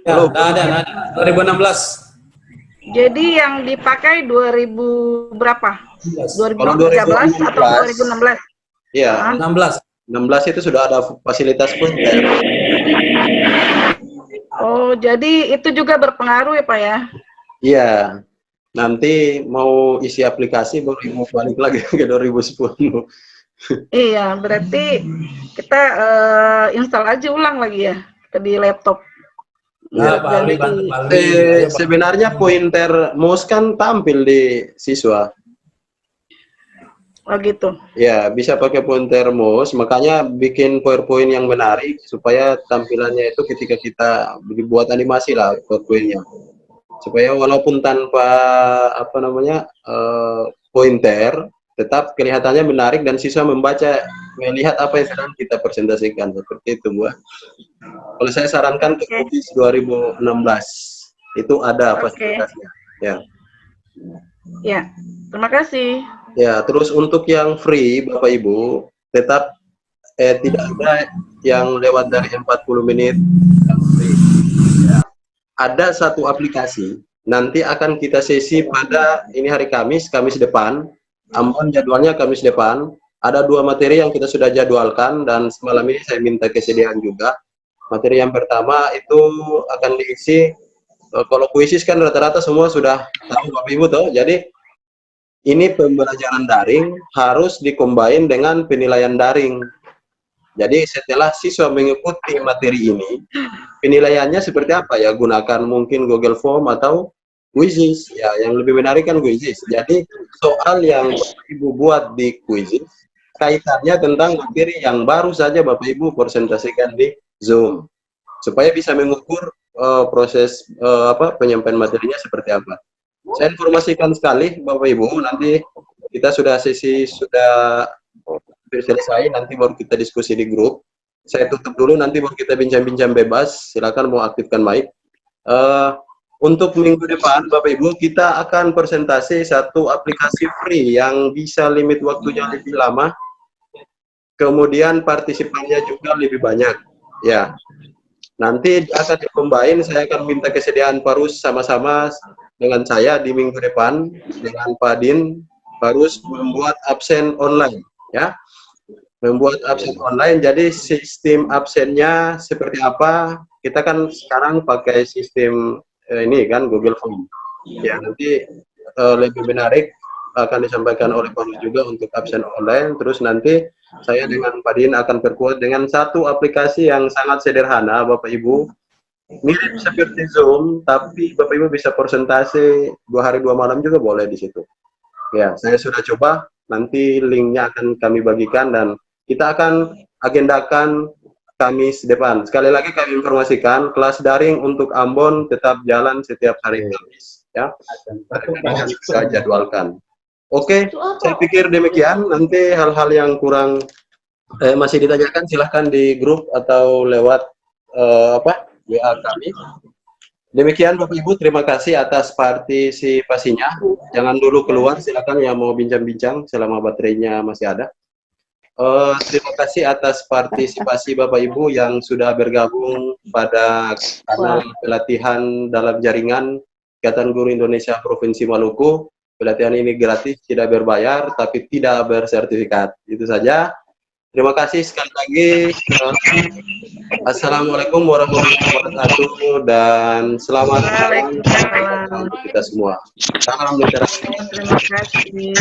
Ya, ada 2016. Jadi yang dipakai 2000 berapa? 2013 atau 2016? Iya. 16 itu sudah ada fasilitas pointer. Oh, jadi itu juga berpengaruh ya Pak ya? Iya. Nanti mau isi aplikasi baru mau balik lagi ke 2010. Iya, berarti kita install aja ulang lagi ya di laptop. Ya, sebenarnya pointer mouse kan tampil di siswa. Oh gitu. Ya, bisa pakai pointer mouse, makanya bikin PowerPoint yang menarik supaya tampilannya itu ketika kita buat animasi lah PowerPoint-nya. Supaya walaupun tanpa pointer tetap kelihatannya menarik dan siswa membaca, melihat apa yang sedang kita presentasikan, seperti itu Bu. Kalau saya sarankan ke Office 2016 itu ada fasilitasnya. Ya. Ya, terima kasih. Ya, terus untuk yang free Bapak Ibu tetap tidak ada yang lewat dari 40 menit. Ya. Ada satu aplikasi nanti akan kita sesi pada ini hari Kamis depan. Ambon jadwalnya Kamis depan, ada 2 materi yang kita sudah jadwalkan dan semalam ini saya minta kesediaan juga. Materi yang pertama itu akan diisi, kalau kuisis kan rata-rata semua sudah tahu Bapak Ibu toh, jadi ini pembelajaran daring harus dikombain dengan penilaian daring. Jadi setelah siswa mengikuti materi ini, penilaiannya seperti apa ya, gunakan mungkin Google Form atau Quizzes, ya yang lebih menarik kan Quizzes. Jadi soal yang Ibu buat di Quizzes kaitannya tentang materi yang baru saja Bapak Ibu presentasikan di Zoom, supaya bisa mengukur proses penyampaian materinya seperti apa. Saya informasikan sekali Bapak Ibu, nanti kita sudah selesai, nanti baru kita diskusi di grup. Saya tutup dulu, nanti baru kita bincang-bincang bebas. Silakan mau aktifkan mic. Untuk minggu depan Bapak Ibu, kita akan presentasi satu aplikasi free yang bisa limit waktunya lebih lama, kemudian partisipannya juga lebih banyak. Ya, nanti akan dikombain. Saya akan minta kesediaan Parus sama-sama dengan saya di minggu depan dengan Pak Din. Parus membuat absen online, ya, membuat absen online. Jadi sistem absennya seperti apa? Kita kan sekarang pakai sistem ini kan Google Form. Ya, nanti lebih menarik akan disampaikan oleh Pak juga untuk absen online. Terus nanti saya dengan Pak Din akan perkuat dengan satu aplikasi yang sangat sederhana, Bapak Ibu. Mirip seperti Zoom, tapi Bapak Ibu bisa presentasi 2 hari 2 malam juga boleh di situ. Ya, saya sudah coba. Nanti linknya akan kami bagikan dan kita akan agendakan Kamis depan. Sekali lagi kami informasikan, kelas daring untuk Ambon tetap jalan setiap hari Kamis, ya. Akan kita jadwalkan. Oke, saya pikir demikian. Nanti hal-hal yang kurang masih ditanyakan silahkan di grup atau lewat WA kami. Demikian Bapak Ibu, terima kasih atas partisipasinya. Jangan dulu keluar, silakan yang mau bincang-bincang selama baterainya masih ada. Terima kasih atas partisipasi Bapak Ibu yang sudah bergabung pada kanal pelatihan dalam jaringan Ikatan Guru Indonesia Provinsi Maluku. Pelatihan ini gratis, tidak berbayar, tapi tidak bersertifikat. Itu saja. Terima kasih sekali lagi. Assalamualaikum warahmatullahi wabarakatuh dan selamat malam kita semua. Salam literasi. Terima kasih.